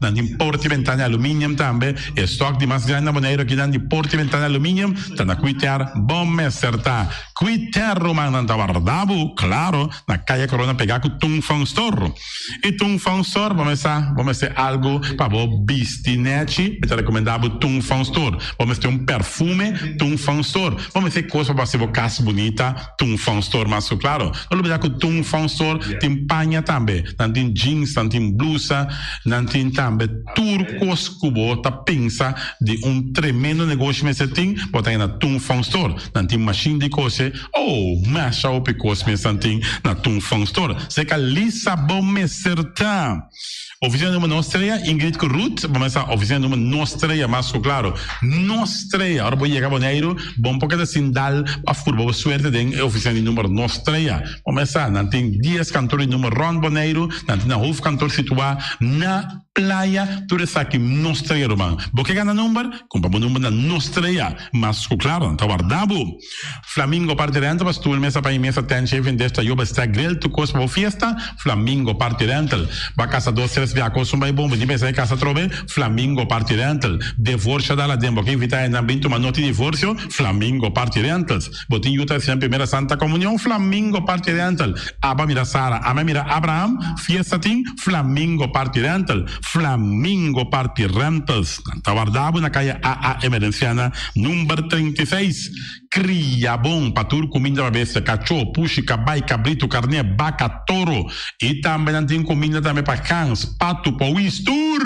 Speaker 4: Na porta e ventana alumínio também, estoque de mais grande na Boneiro aqui na porta e ventana alumínio, tá na cuidar, vamos acertar. Cuidar Romano Antavardabo, claro, na calle Corona pegar com Tung Fang Store. E Tung Fang Store, vamos ser algo para o bistinete, eu te recomendava Tung Fang Store. Vamos ter perfume, Tung Fang Store. Vamos ter coisa para ser casa bonita, Tung Fang Store, mas claro, não olvidar que o Tung Fang Store tem panha também, tem jeans, tem blusa, tem também turcos cubo, tá pensa de tremendo negócio que você tem, botar na Tung Fang Store, tem machine de coisa, masha o picos, mas tem na Tung Fang Store. Você que Lissabon me certa. Oficina número Nostreia, Ingrid Ruth, vamos a oficina número Nostreia, mas claro, Nostreia, agora vou chegar a Boneiro, bom porque da Sindal, a furba, suerte de oficina número Nostreia. Vamos a, não tem 10 cantores número Ron Boneiro, não tem na rua cantor situado na playa, tudo isso aqui, Nostreia, Roman. Porque ganha número? Compra o número na Nostreia, mas claro, não está guardado. Flamingo parte rental, mas tu mesa para imensa tem chefe desta yoba está grel, tu costa para festa, Flamingo parte rental, vai casa 2 via cosa vai bom, di pensa casa trove, Flamingo parte rental, divorcio dalla dembo, che invita in ambito ma noti divorzio, Flamingo parte rentals, botin yuta sia primera Santa Comunión, Flamingo parte rental, Abba mira Sara, Ama mira Abraham, fiesta tin, Flamingo parte rental, Flamingo parte rentals, Tavardabo na calle AA Emerenciana, numero 36, cria bom, patur comida para bestia, cachorro, puxi, cabai, cabrito, carne, vaca, toro, e também tem comida também para cães, pato, pauistur,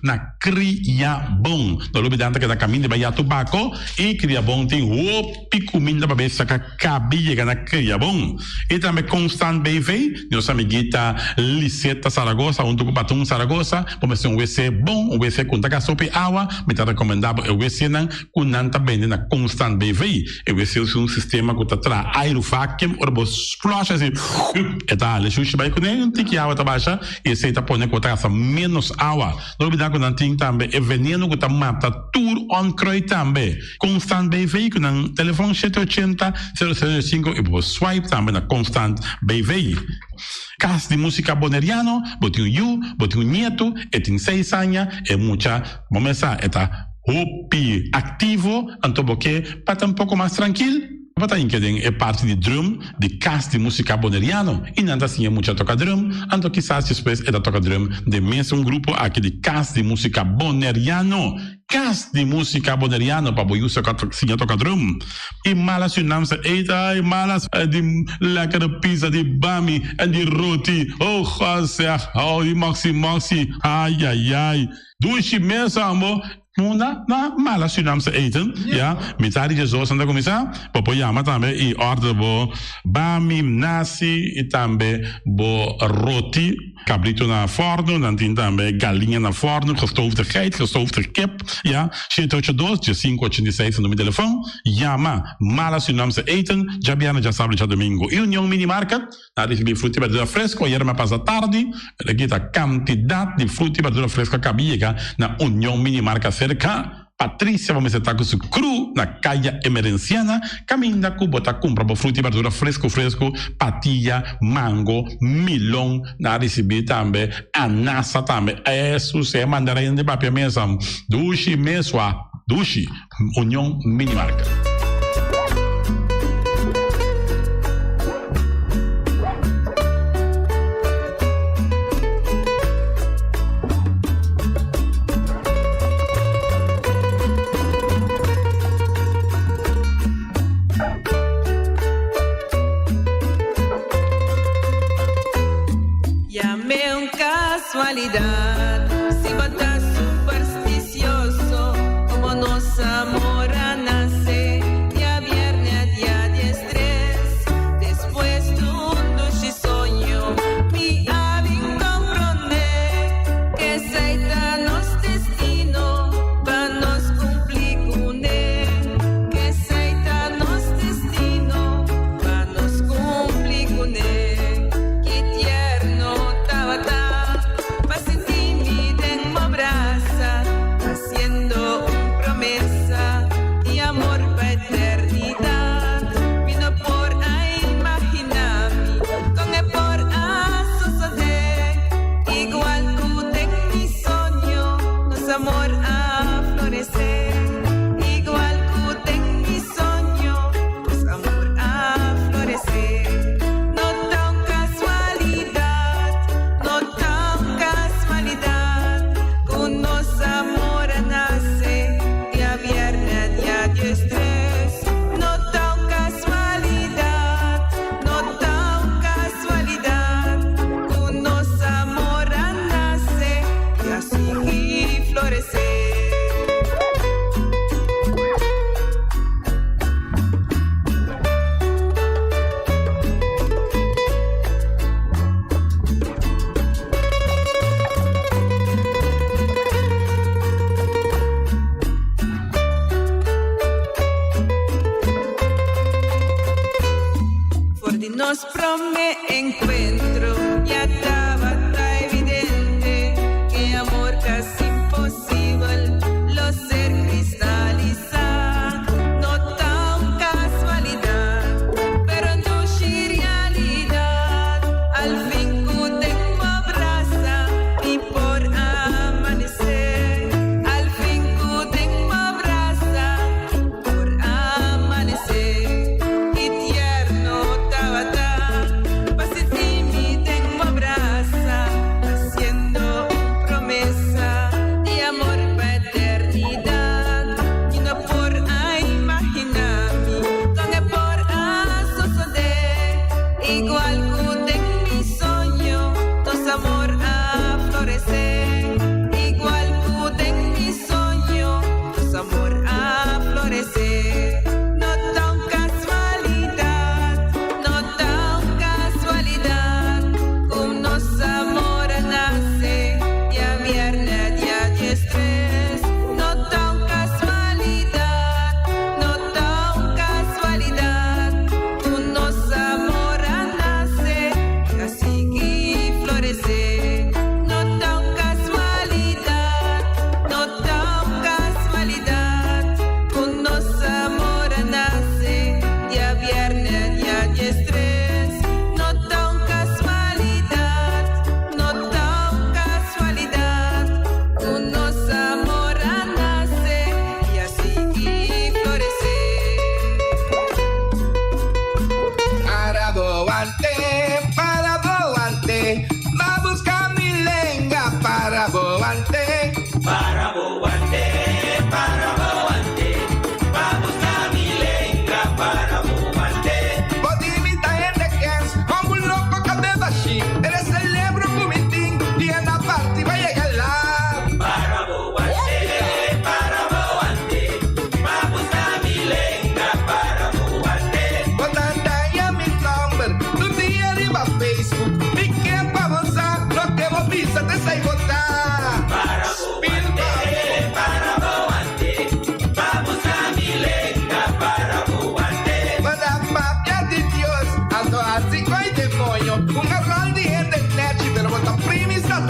Speaker 4: na cria bom. Não olvidando que da caminho de Bahia Tubaco, e cria bom tem opi comida para bestia, que cabia na cria bom. E também Constant BV, nossa amiguita Liseta Saragossa, um do Batum Saragossa, vamos ter WC bom, WC com tacasope água, me está recomendado o WC não, com nanta bem na Constant BV. Esse é um sistema que está aerovacuum, ou você flush assim, e tá, ele chucha vai com ele, não tem que água tá baixa, e esse está pondo que está menos água. Não olvidar que não tem também, é veneno que está mata tour on croi também. Constant BV, que no telefone 780-005, e você swipe também na Constant BV. Casa de música boneriano, botinho you, botinho nieto, e tem 6 anos, e muita, vamos a, está hopi ativo, então porque para estar um pouco mais tranquilo, Wat in keding é parte de drum, de cast de música boneriano. E não assim é muito toca drum, então quizás depois é da toca drum de mesmo grupo aqui de cast de música boneriano. Cast de música boneriano para boiusa sim toca drum. E malas unamse eita, e malas de lekkere pizza de bami en die roti. Oh, zeg, oh, die maxi, ai. Doe mensen amor. Una mala Surinaamse eten, ja. Mitari de zoos aan de commissaris. Popo yama tambe i orde bo bami, nasi, e tambe bo roti, cabrito na forno, dan tin tambe galinha na forno, gestoofde geit, gestoofde kip, ja. Shitootje doos, je 586 no mi telefoon. Yama, mala Surinaamse eten, jabiana já sabe já domingo. E União Minimarket, na recebi frutti e verdura fresco, ieri ma passa tardi, le quita quantità di frutti e verdura fresca cabiega na União Minimarket cerca. Patrícia, vamos estar com o cru na caia emerenciana, caminha com botar compra para fruta e verdura fresco, patilha, mango, milão, na receber também, anassa também, isso é mandarim de papel mesmo, dushi mesua, dushi, União Minimarket.
Speaker 5: Casualidad, si bota supersticioso, como nos amora nace, día viernes a día de estrés, después de un dulce sueño, mi amigo comprende que seita nos destino, para nos cumplir con él, que seita nos destino, para nos cumplir con él, que tierno estaba. Sentir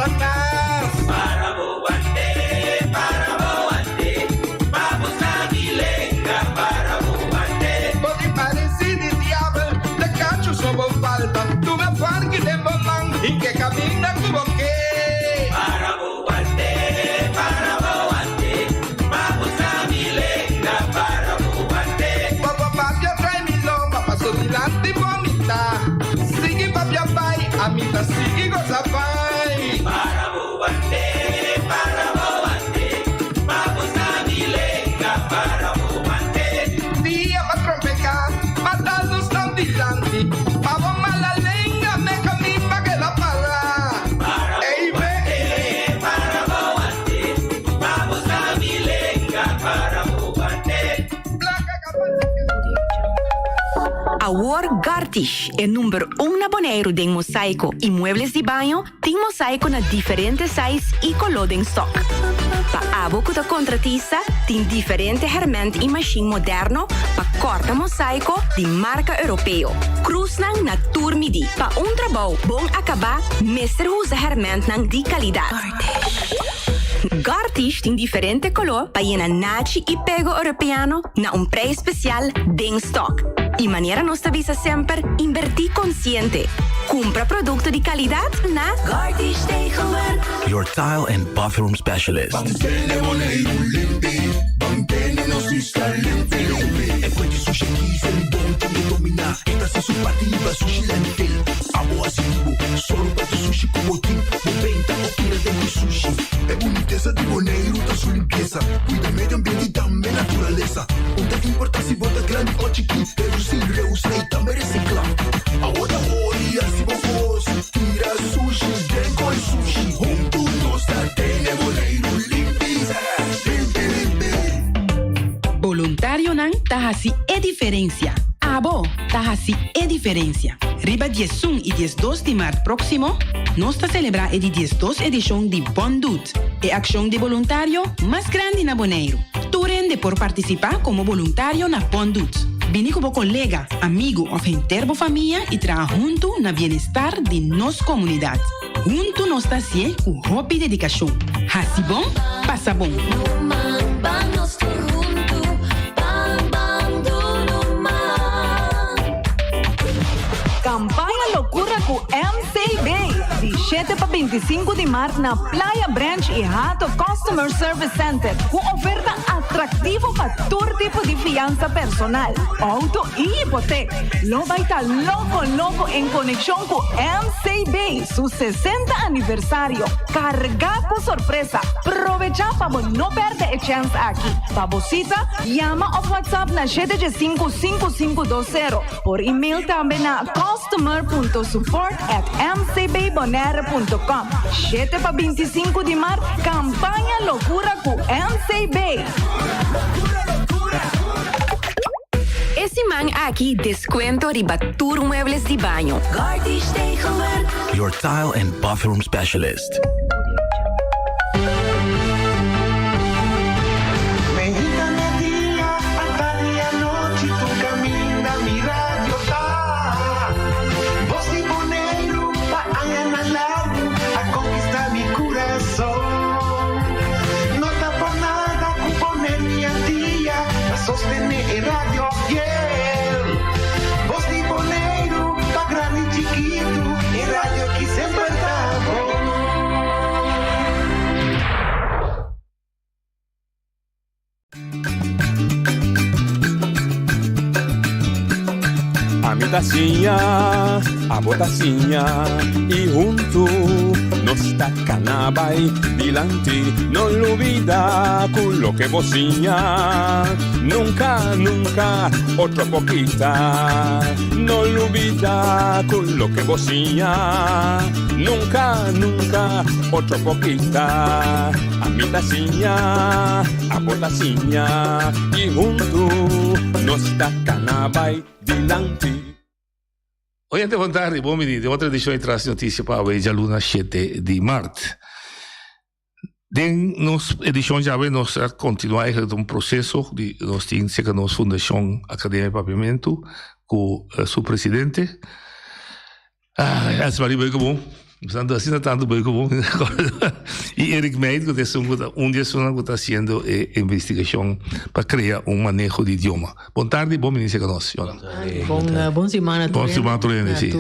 Speaker 6: Satanás. Para boate, vamos a mi lenga, para boate. Pode parecer de diabo, de cacho sobo falta, tu me farque de mamãe, e que camina tu boque. Para boate, vamos a mi lenga, para boate. Papá, papia, trai mi lomba, passo dilante vomita. Sigue papia pai, a mita sigue goza pai. Para boate, vamos a mi lenga, para boate. Dia ma trompeca, matados tão dilante. Pavo mala lenga, me camima que la para. Ei, ve. Para boate, vamos a mi lenga, para boate. Placa capaz.
Speaker 7: Award Gartish é número 1 na Bonaire de mosaico e muebles de banho tem mosaico na diferentes sizes e color em stock. Pa abo que da contratista tem diferente herramienta e machine moderno pa corta mosaico de marca europeu. Cruz nang na turmidi pa trabalho bom acabar, mestre usa herramienta nang de qualidade. Gartish tem diferente color para ir nachi e pego europeano na preço especial de stock. E maneira nos avisa sempre invertir consciente. Compra produto de qualidade na Gartish tegenwerk.
Speaker 8: Your tile and bathroom specialist.
Speaker 9: Mantene Bonaire limpi, mantene nos isla limpi. E poi sushi cheese e bom que domina. Esta sensuativa sushi lentil. Amo asivo, solo para tu sushi como team. 90 o pira de mi sushi. É boniteza de Bonaire, da sua limpeza. Cuida meio ambiente e também natureza. Onde importa se bota grande ou chiquinho. Reusa e também reciclar. Agora olha se vos tira sushi, dengo e sushi. Junto nós tem Bonaire limpi.
Speaker 10: Voluntário não tá assim é diferença. Abo tá assim é diferença. Riba 11 e 12 de março próximo, nós está celebrar a 12 edição de Bondut, a ação de voluntário mais grande na Bonaire. Turen de por participar como voluntário na Bondut. Vini como colega, amigo ou interbo família e trabalhar junto na bem-estar de nossa comunidade. Junto nós está assim com hobby e dedicação. Assim bom, passa bom.
Speaker 11: Campanha Loucura com MCB, de 7 para 25 de março na Playa Branch e Hato Customer Service Center, com oferta atrativa para todo tipo de fiança personal, auto e hipoteca. Lo vai estar louco em conexão com MCB, seu 60 aniversário. Carregado por surpresa. Aprovecha para não perder a chance aqui. Para visita, llama ou WhatsApp na 755-5520. Por e-mail também na customer.support@mcbbonaire.com. 7 para 25 de março, campanha Loucura com MCB.
Speaker 7: Esse man aqui descuento ribatur muebles de banho. Gartish tegenwerk.
Speaker 8: Your tile and bathroom specialist.
Speaker 9: Sostener radio fiel. Voz de Bonaire, pa grande e chiquito, e radio que sempre tá bom.
Speaker 12: A mi tacinha, a botacinha, e junto nos tacanabay dilante, no olvida con lo que vocinha. Nunca, nunca, otra poquita, no olvida con lo que vocinha. Nunca, nunca, otra poquita. A mi tacinha, a botacinha, e junto nos tacanabay dilante.
Speaker 13: Hoje até vontade, bom menino, de outra edição de traz notícia para hoje, a luna 7 de março. Den nos edição já nós continuar um processo de nós temos que nos Fundação Academia de Pavimento com seu presidente. As Maria bom. Portanto, así tanto bem como y Eric Meid, que es un día que está haciendo investigación para crear un manejo de idioma. Buon tardi, buon ministro con nosotros.
Speaker 14: Buon semana.
Speaker 13: Buon semana, sí.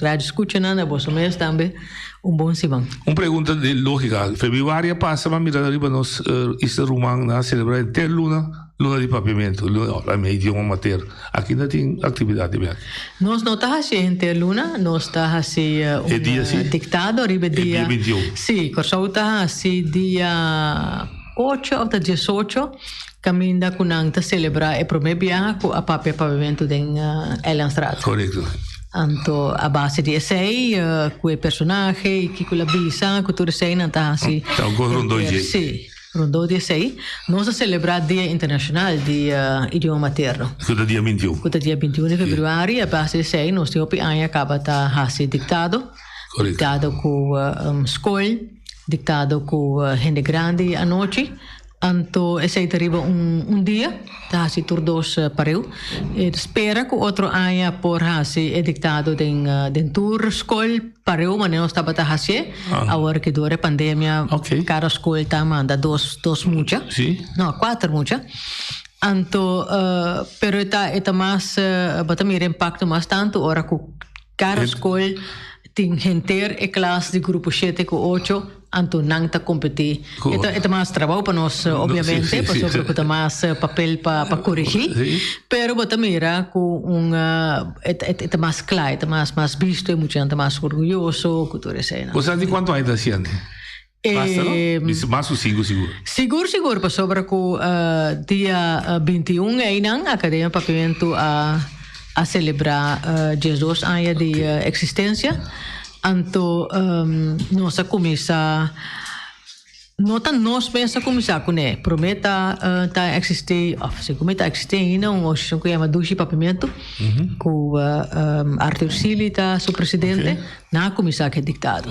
Speaker 14: Radio escucha nada, vos mes también. Un bom semana.
Speaker 13: Una pregunta de lógica. Februario pasa, mas mira arriba nos rumang na celebrar interluna, luna de papiamento, luna de idioma materno. Aquí no tiene actividad de viaje.
Speaker 14: Nos no está haciendo interluna, nos está haciendo un dictado arriba día
Speaker 13: 21.
Speaker 14: Sí, cosa está haciendo día 8 o 18. Caminda con anta celebrar el primer viaje con a papiamento de Ellenstraat.
Speaker 13: Correcto.
Speaker 14: Anto a base di essay, quei personaggi, chi con la bisa, cultura essay, nanta assim.
Speaker 13: Então, com rondou de
Speaker 14: Sim, rondou de essay. Nós celebramos o Dia Internacional de Idioma Materno.
Speaker 13: Que é dia 21.
Speaker 14: Que é dia 21 de fevereiro, a base de essay, nós temos acaba tá hasi dictado.
Speaker 13: Correcto.
Speaker 14: Dictado com escola, dictado com gente grande à noite. Anto essay arriba dia, tá hasi turdos pareu. Espera que outro ano por hasi edictado den tour escola pareu, mas não estava tá hasi. Agora que dura pandemia, cada escola tá manda dos mucha.
Speaker 13: Sí.
Speaker 14: No, 4 mucha. Anto, pero eta mais, bota mira impacto mais tanto, ora que cada escola tem gente e classe de grupo 7 com 8. Anto nang ta competir. Ito mais trabalho para nós, obviamente, para sobre que mais papel para corrigir. Pero bota mira com ito mais claro, ito mais visto, e muita gente mais orgulhoso, cultura cena.
Speaker 13: Você sabe quanto ainda haciendo? Basta, não? Mais o seguro.
Speaker 14: Seguro, para sobre que dia 21 ainda a Academia Papiamento a celebrar 12 anos de existência. Anto nossa comissão não tá nós pensa começar com né prometa tá existir se cometa existir não o que chama Dushi Papiamento com Arthur Sili tá seu presidente na comissão que é dictado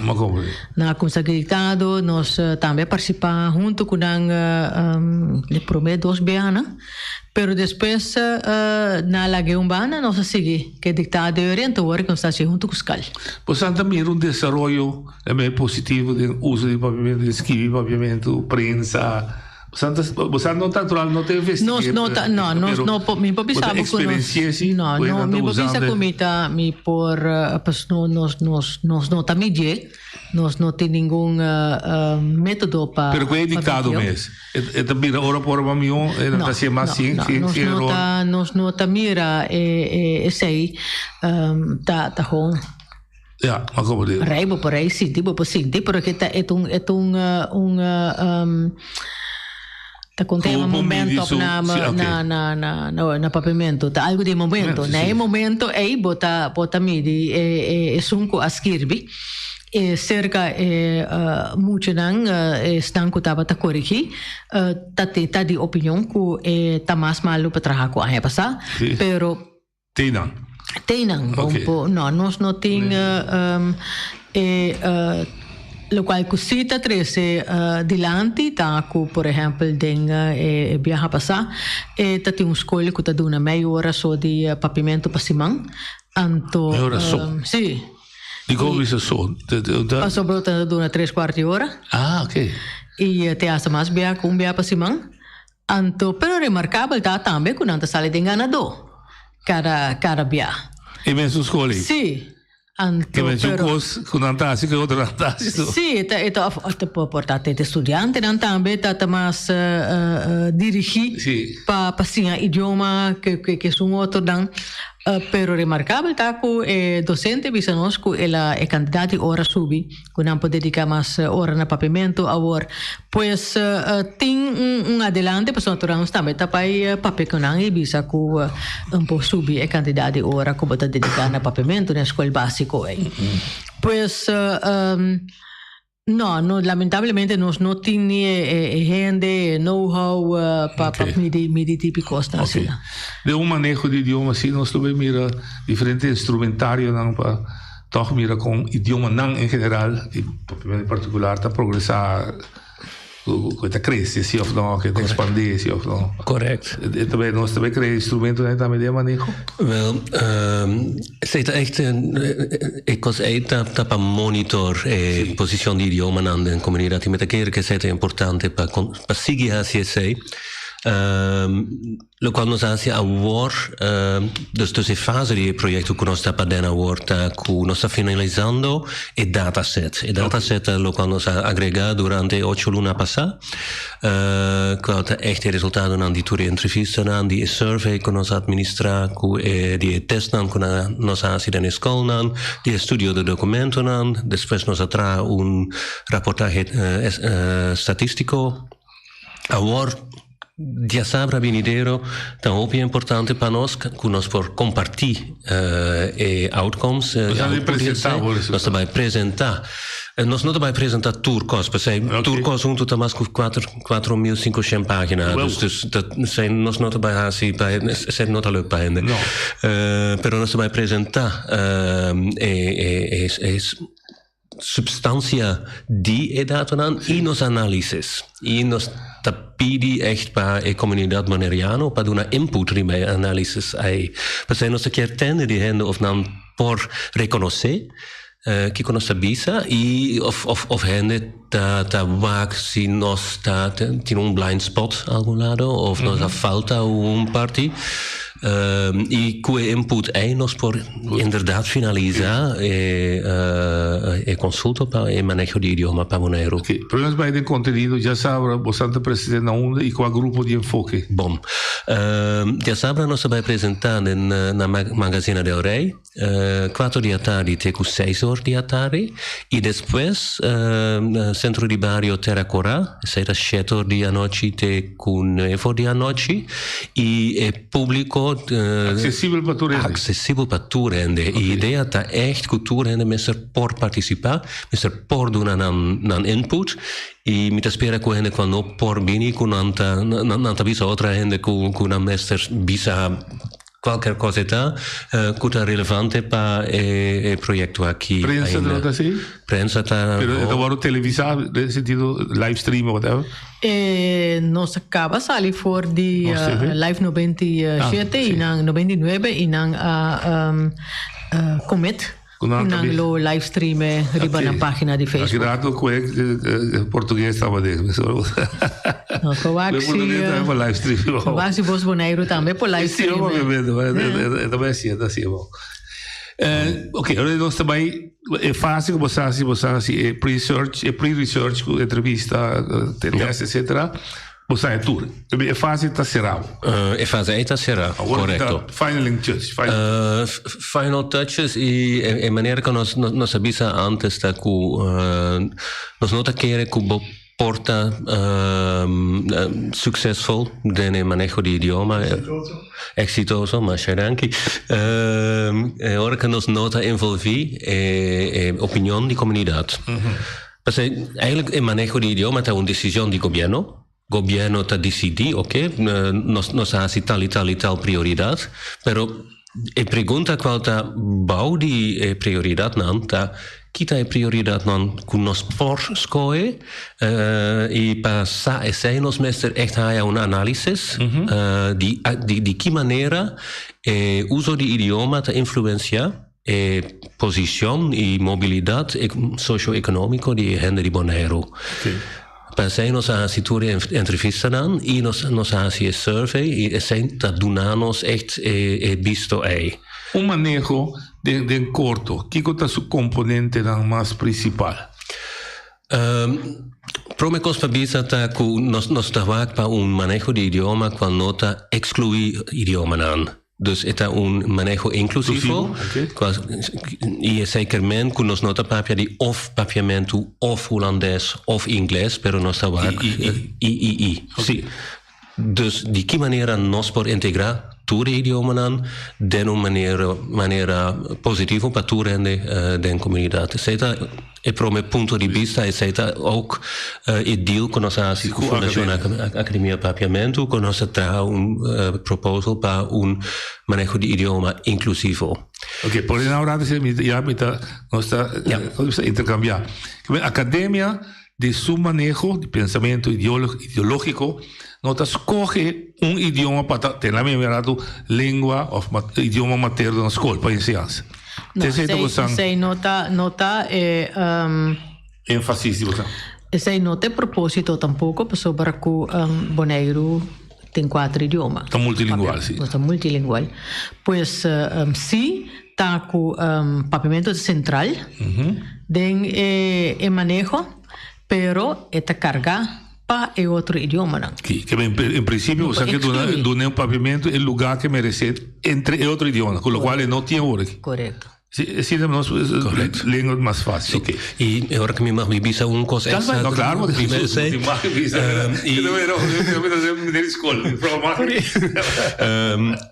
Speaker 14: na comissão que é dictado nós também participar junto com le prometo 2 anos pero depois na lague urbana nós seguir que é dictado de orientador que está junto com os cal.
Speaker 13: Portanto, também desenvolvimento positivo do uso de papiamento, de escrever papiamento, prensa. Você não está natural, não tem vestido.
Speaker 14: Não, me pensava
Speaker 13: experiência
Speaker 14: não, me pensava comita me por nós não tá medir, nós não tem nenhum método para.
Speaker 13: Pero que é dictado mesmo. É também hora por hora mim, não tá sendo assim,
Speaker 14: nós não tá mira esse aí tá ruim.
Speaker 13: Ja, maar kom maar.
Speaker 14: Rijbo por aí, sim, tipo porque tá contém um momento na papiamento, tá algo de momento, né? É momento aí bota midi é sunco a escrever. Cerca muito não estão que tava tá corrigir, tá de opinião que tá mais malo para trabalhar com a passar, pero tem não, nós não tem lo qual cosita trece dilante taco por exemplo den viaja passar tá tem escola que tá dando meia hora só de papiamento para simão anto sim
Speaker 13: e como isso só
Speaker 14: passou para tá dando 3/4 de hora
Speaker 13: ok
Speaker 14: e te asa mais viaja com viaja para simão anto pero remarcável tá também quando anta sale de enganador cada viaja
Speaker 13: e mesmo escola
Speaker 14: sim
Speaker 13: que con antasi che otro antasi
Speaker 14: sì è portate studiante também tá mais dirigir para passinha idioma que são outro dan pero remarcável tá que docente visa nós que ela é candidata hora subi que não pode dedicar mais hora na papiamento agora pois tem adelante para nós também tá para papel que não visa que pouco subi é candidata hora que pode dedicar na papiamento na escola básico pois no, lamentavelmente nós não tínhamos gente, know-how para medir típico assim.
Speaker 13: De manejo de idioma assim, nós também mira diferente instrumentário não para toch mira com idioma não em geral e em particular tá progressar Questa cresce, sì o no, che espande, sì o no.
Speaker 15: Correct.
Speaker 13: E também crea instrumento né também de manejo.
Speaker 15: Wel, c'est echt ik was tapa monitor position di idioma nan den comunità met kere che c'est importante pa sigi HCC. Lo quando si award dus è fase di progetto che sta padena award che sta finalizzando e dataset lo quando si aggrega durante 8 luna passata quando echt risultato nan di turi interviste nan di survey che nos administra che di test nan che nos ha si den school nan di studio de documento nan después nos atra un rapportaje statistico award. Dia sabra vinidero tan opie importante para nos que nos por compartir outcomes nos vai presentar nos não vai apresentar turcos porque turcos um total mais 4.500 páginas dus dat zijn nos não vai assim ser nota leuk para ainda pero nos vai apresentar substância de dados e nos análises e nos tapidi echt para a comunidade moneriano para dar input rime análises aí para nós quer tende de rende of não por reconhecer que conosce bisa e of rende da vaak si nós tem blind spot algum lado of nos falta parte e com input aí nós por inderdaad finalizar consulta para o manejo de idioma para Monero.
Speaker 13: Problemas bij de conteúdo já sabe bastante presente na onda e qual grupo de enfoque.
Speaker 15: Bom, já sabe nós vai apresentar na Magazine del Rey 4 di tarde até 6 horas di tarde e depois centro di barrio Terra Corá será 7 horas di noite até 9 di noite e público accessibile para toerende. A ideia tá echt que toerende mister por participar, mister por doen aan input. E mi spera que gente quando por bini con nanta bisa outra gente com na mister bisa qualquer cosa que é relevante para o projeto aqui.
Speaker 13: Prensa não assim?
Speaker 15: Prensa tá.
Speaker 13: Pero agora televisão, no sentido live stream ou whatever.
Speaker 14: Nós acaba sali for di live 97 e nang 99 e nang commit. Nang lo live stream riba na página di Facebook.
Speaker 13: Grato que português estava dentro.
Speaker 14: No, Kovaxi
Speaker 13: live stream.
Speaker 14: Kovaxi Bos Bonaire também por live stream.
Speaker 13: Sim, obviamente, também assim, bom. Ok, allora nós também é fácil você é pre-research, entrevista, teste, etc. Você é tudo. É fácil estar serão.
Speaker 15: É fácil estar serão, correto. Final touches e a maneira que nós avisa antes da que nós não queremos que porta successful nel manejo di idioma exitoso, mas anche ora che nos nota involvi opinione di comunità perché eigenlijk il manejo di idioma è una decisione di governo ta decidi, ok, nos ha tal e tal prioridad, pero e pregunta qual ta bau di prioridad nan ta kita e prioridad nan kun nos por scoe e passa e sei nos mester echt ha un analysis di che maniera uso di idioma ta influencia position e mobilidad socio-economico di gente di Bonaire. Pensei nos a situatie entrevista dan e nos a survey e sei dat dunanos echt visto aí.
Speaker 13: Un manejo de corto, ¿qué es su componente más principal?
Speaker 15: Prome cosa bisa ta ku nos tawak pa un manejo de idioma cuando nota excluir idioma nan. Dus het is een manejo inclusivo. E é zekermente que nos nota papia di of papiamento of holandês of inglês, pero nos está vaak Sim. Dus die que maneira nós por integrar tudo idioma nan de uma maneira positiva para tudo den comunidade. Seita e prome punto di vista e seita ook deal con nossa Fundazione Accademia Papiamento con nossa tra proposal para manejo di idioma inclusivo.
Speaker 13: Ok, por ahora se ya nossa intercambiar. Academia de su manejo de pensamiento ideológico, no te escoge un idioma para tener la memoria lengua o idioma materno en la escuela para enseñanza.
Speaker 14: No, sei nota
Speaker 13: énfasis,
Speaker 14: sei nota propósito tampoco, sobre que Bonaire tem 4 idiomas.
Speaker 13: Está multilingual, sí.
Speaker 14: Está multilingual. Pues sí, está con pavimento central, de manejo, pero esta carga para otro idioma.
Speaker 13: Que en principio, o sea, que donar un pavimento es el lugar que merece entre otro idioma, con lo cual no tiene hora.
Speaker 14: Correcto.
Speaker 13: Sí, lengua más fácil.
Speaker 15: Okay. Y ahora que me visa una cosa
Speaker 13: exacta. No, claro,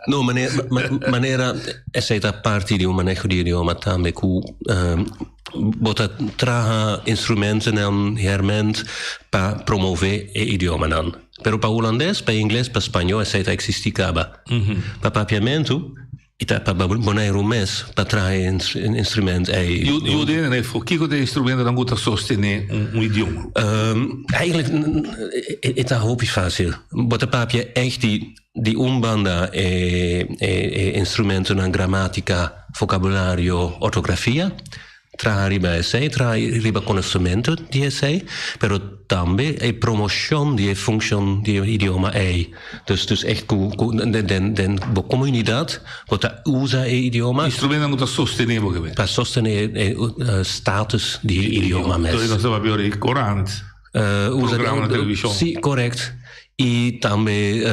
Speaker 15: no, manera essa parte di un manejo di idioma también que bota traga instrumenten en herment para promover el idioma nan. Pero para holandés, para inglés, para español, essa existicaba. Para papiamento para Bonaire un mes para traer instrumenten.
Speaker 13: Io devo che de instrumenten dan goed sostenere un idioma.
Speaker 15: Eigenlijk is dat hoop fácil. Bota papia echt die umbanda instrumenten aan grammatica, vocabulario, ortografia. Traga riba essay, traga riba conhecimento de essay, pero também a promoção de função de idioma é. Dus echt den comunidade bota usa o idioma.
Speaker 13: Instrumento não está sostenível,
Speaker 15: para sostener status de idioma mesmo.
Speaker 13: Então nós vamos ver Corante, programa na televisão.
Speaker 15: Sim, correto. E também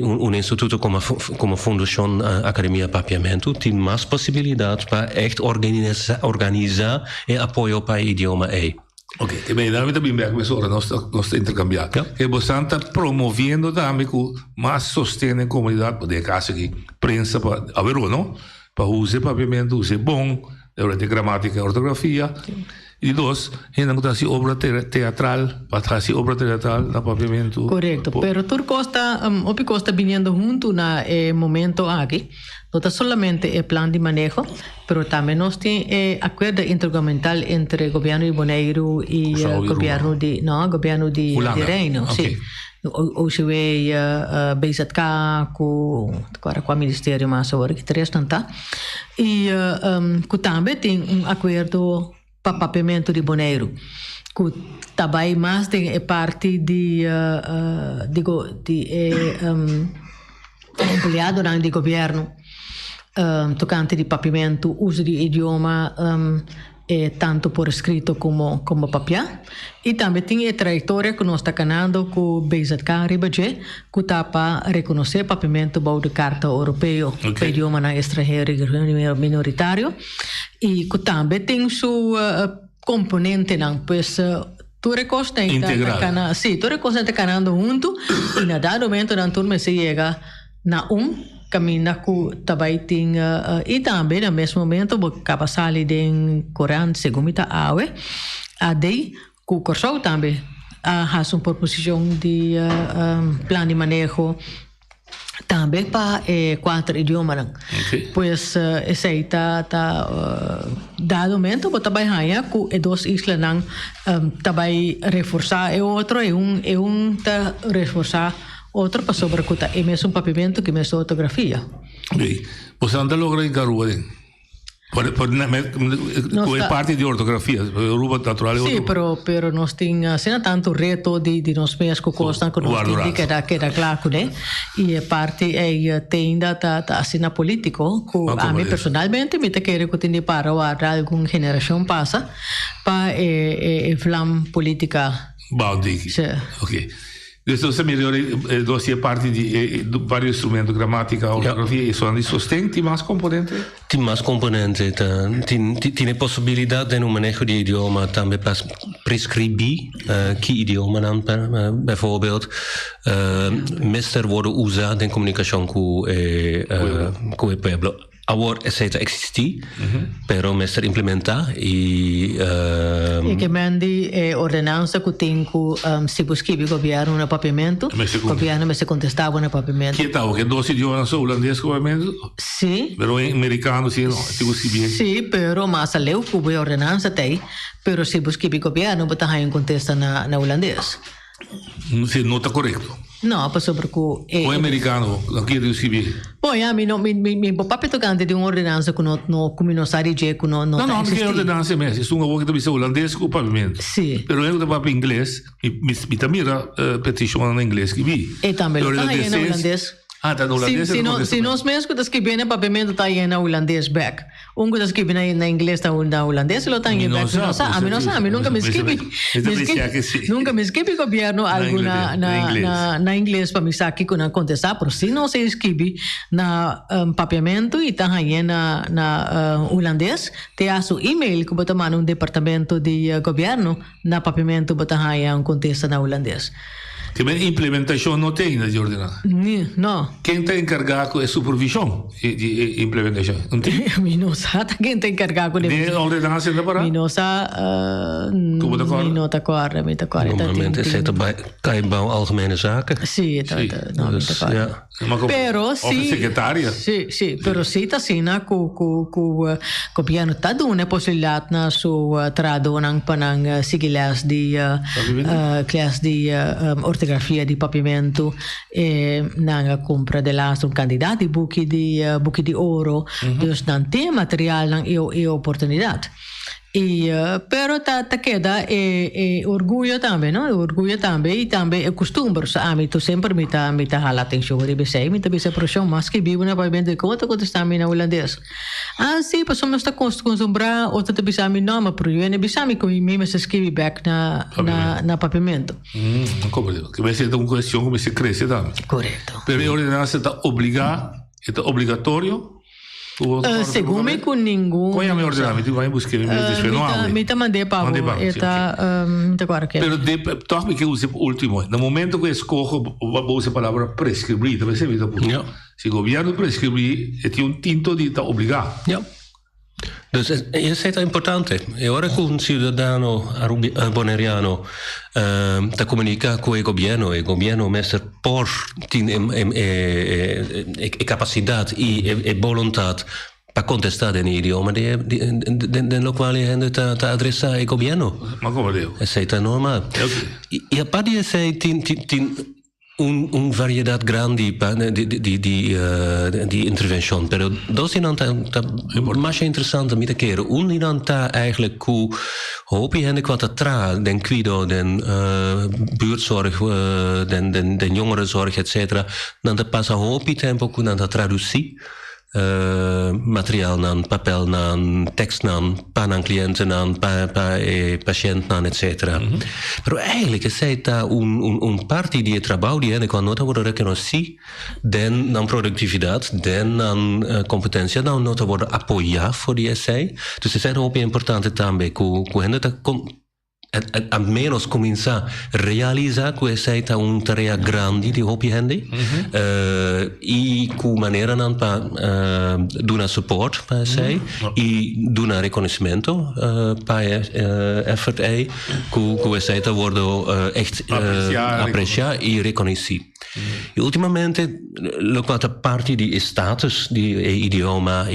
Speaker 15: um instituto como a Fundação Academia Papiamento tem mais possibilidades para echt organizar e apoio para o idioma.
Speaker 13: Ok, que bem, daarom também bem começou a nós intercambiar. Que você está promovendo também com mais sustento em comunidade, por caso que prensa para haver não, para usar papiamento, usar bom, de gramática, ortografia. E dois, ainda não está obra teatral, para trazer obra teatral no papiamento.
Speaker 14: Correto, pero tu costa viniendo junto na momento aqui, não está solamente o plano de manejo, pero também nós tem acordo intergovernamental entre o governo de Bonaire e o governo de Reino,
Speaker 13: okay.
Speaker 14: Sim. O CWE, BZK, com o Ministério mais agora que três não tá, e que também tem acordo para papiamento de Bonaire, que também mais tem parte de empregado do governo, tocante de papiamento, uso de idioma, tanto por escrito como papiar. E também tem a trajetória que nós está canando com o BZK Ribaje, que está para reconhecer papiamento da Carta Europeia para idioma estrangeiro e minoritário. E que também tem sua componente, não, pois tu recosta
Speaker 13: integral.
Speaker 14: Sim, tu recosta está canando junto e na dado momento não turma se chega na caminha que também tem e também no mesmo momento porque acaba sali de Corante segundo a awe a dei que o corso também has uma proposição de plano de manejo também para 4 idiomas.
Speaker 13: Okay.
Speaker 14: Pois esse aí está dado momento que também há que 2 islas não também reforçar e outro é tá reforçar outro para sobrecutar é mesmo papiamento que mesmo ortografia.
Speaker 13: Ok. Você anda logo em Garua, é parte de ortografia, Aruba natural.
Speaker 14: Sim, pero nós temos tanto reto de nós mesmos que costam que nós temos que dar claro, né? E a parte é tenda tá assim na político, que a mim personalmente me quero que tenha para alguma geração passa para flam política.
Speaker 13: Baldic. Ok. Questo è migliore dossier parte di vari strumenti, grammatica, ortografia, e sono di sostenti más componenti?
Speaker 15: Tem mais componentes, tem possibilidade de um manejo de idioma também para prescrever que idioma dan, bijvoorbeeld mister worden usado em comunicação com o pueblo. Agora aceita existir, pero mestre implementar e
Speaker 14: que mandi ordenança que tem que se buscar o governo no papiamento, o governo se contestava no papiamento.
Speaker 13: Que tal? Que 12 idiomas holandês com papiamento?
Speaker 14: Sim.
Speaker 13: Pero em americano sim, não. Se buscar.
Speaker 14: Sim, pero mas a lei que a ordenança tem, pero se buscar o governo, botar aí contesta na holandês.
Speaker 13: Se não está correto.
Speaker 14: No, pa sobre ku
Speaker 13: o americano, aqui do CB.
Speaker 14: Poi mi papi tocante di un'ordinanza che no come non sa dire che no
Speaker 13: No, perché l'ordinanza è messa, sono un po' che olandese con pavimento.
Speaker 14: Sì.
Speaker 13: Però io da papi inglese, mi tamira petizione in inglese che vi.
Speaker 14: E tambe lo sta in olandese.
Speaker 13: Ah, da holandês.
Speaker 14: Se nós mesmo que escrever na papamento tá aí na holandês back. Que escrever na inglês tá na holandês lo tá em back. Não sabe, nunca me escrevi. Nunca me escrevi governo algo na inglês para me saber que não contestar, por se não se escrevi na papamento e tá aí na holandês, te a su e-mail que bota mano departamento de governo na papamento bota aí contesta na holandês.
Speaker 13: Que a implementação não tem na ordenança?
Speaker 14: Não.
Speaker 13: Quem está encarregado é supervisão de implementação? Não tem?
Speaker 14: Não sabe quem está encarregado de
Speaker 13: ordenança da parada?
Speaker 14: Não sabe. Não está correto.
Speaker 15: Normalmente is het bij algemene zaken.
Speaker 14: Sim, pero sim.
Speaker 13: Secretária?
Speaker 14: Sim, pero sim está assim na que o governo está dando a possibilidade na sua tradução para siglas de ortografia di papiamento na compra de lá um candidato de buque de ouro, dus dan tem material dan é oportunidade. Pero ta queda orgulho também, não? Orgulho também e também é costume. A tu sempre me tá hala atenção de você, me tá bisa pressão, mas que vivo na papiamento de conta quando está na holandês. Sim, passou nos tá costumbrar ou tá bisa mi nome pro eu ne bisa mi com me se escreve back na papiamento.
Speaker 13: Compreendo. Que vai ser uma questão como se cresce também.
Speaker 14: Correto.
Speaker 13: Pero a ordenança está obrigatório.
Speaker 14: Segundo com nenhum.
Speaker 13: Qual é a minha ordenança? Tu vai buscar me
Speaker 14: mandei para agora que.
Speaker 13: Pero toch que use último. No momento que escojo use a palavra prescrever, também se vê por. Se o governo prescrever, é tinto de obrigar.
Speaker 15: Dus isso é importante. E ora que um cidadão boneriano está comunica com o governo mestre por capacidade e vontade para contestar no idioma no qual ele está adressando ao governo.
Speaker 13: Mas como é?
Speaker 15: Isso é normal. E a parte disso tem variedade grande de intervenção, pero dos não tá mais interessante me querer não tá eigenlijk hoe hoop je hen wat tra den cuido den buurtzorg den jongerenzorg etc. Dan dat passa hoop je tempo ku dan dat traducie materiaal nan, papel nan, tekst nan, pa cliënten nan, pa patiënt nan, etc. Maar eigenlijk is het daar een parte die trabalho die en quando worden reconhecido, dan productiviteit, dan competência, dan nota worden apoiado voor die essay. Dus het is ook importante também que hen dat a menos cominciar a realizar que essa é uma tarefa grande de hopi hende e com maneira não para dar suporte para essa e dar reconhecimento para effort que essa está worden echt apreciado e reconhecido. E ultimamente a parte de status de idioma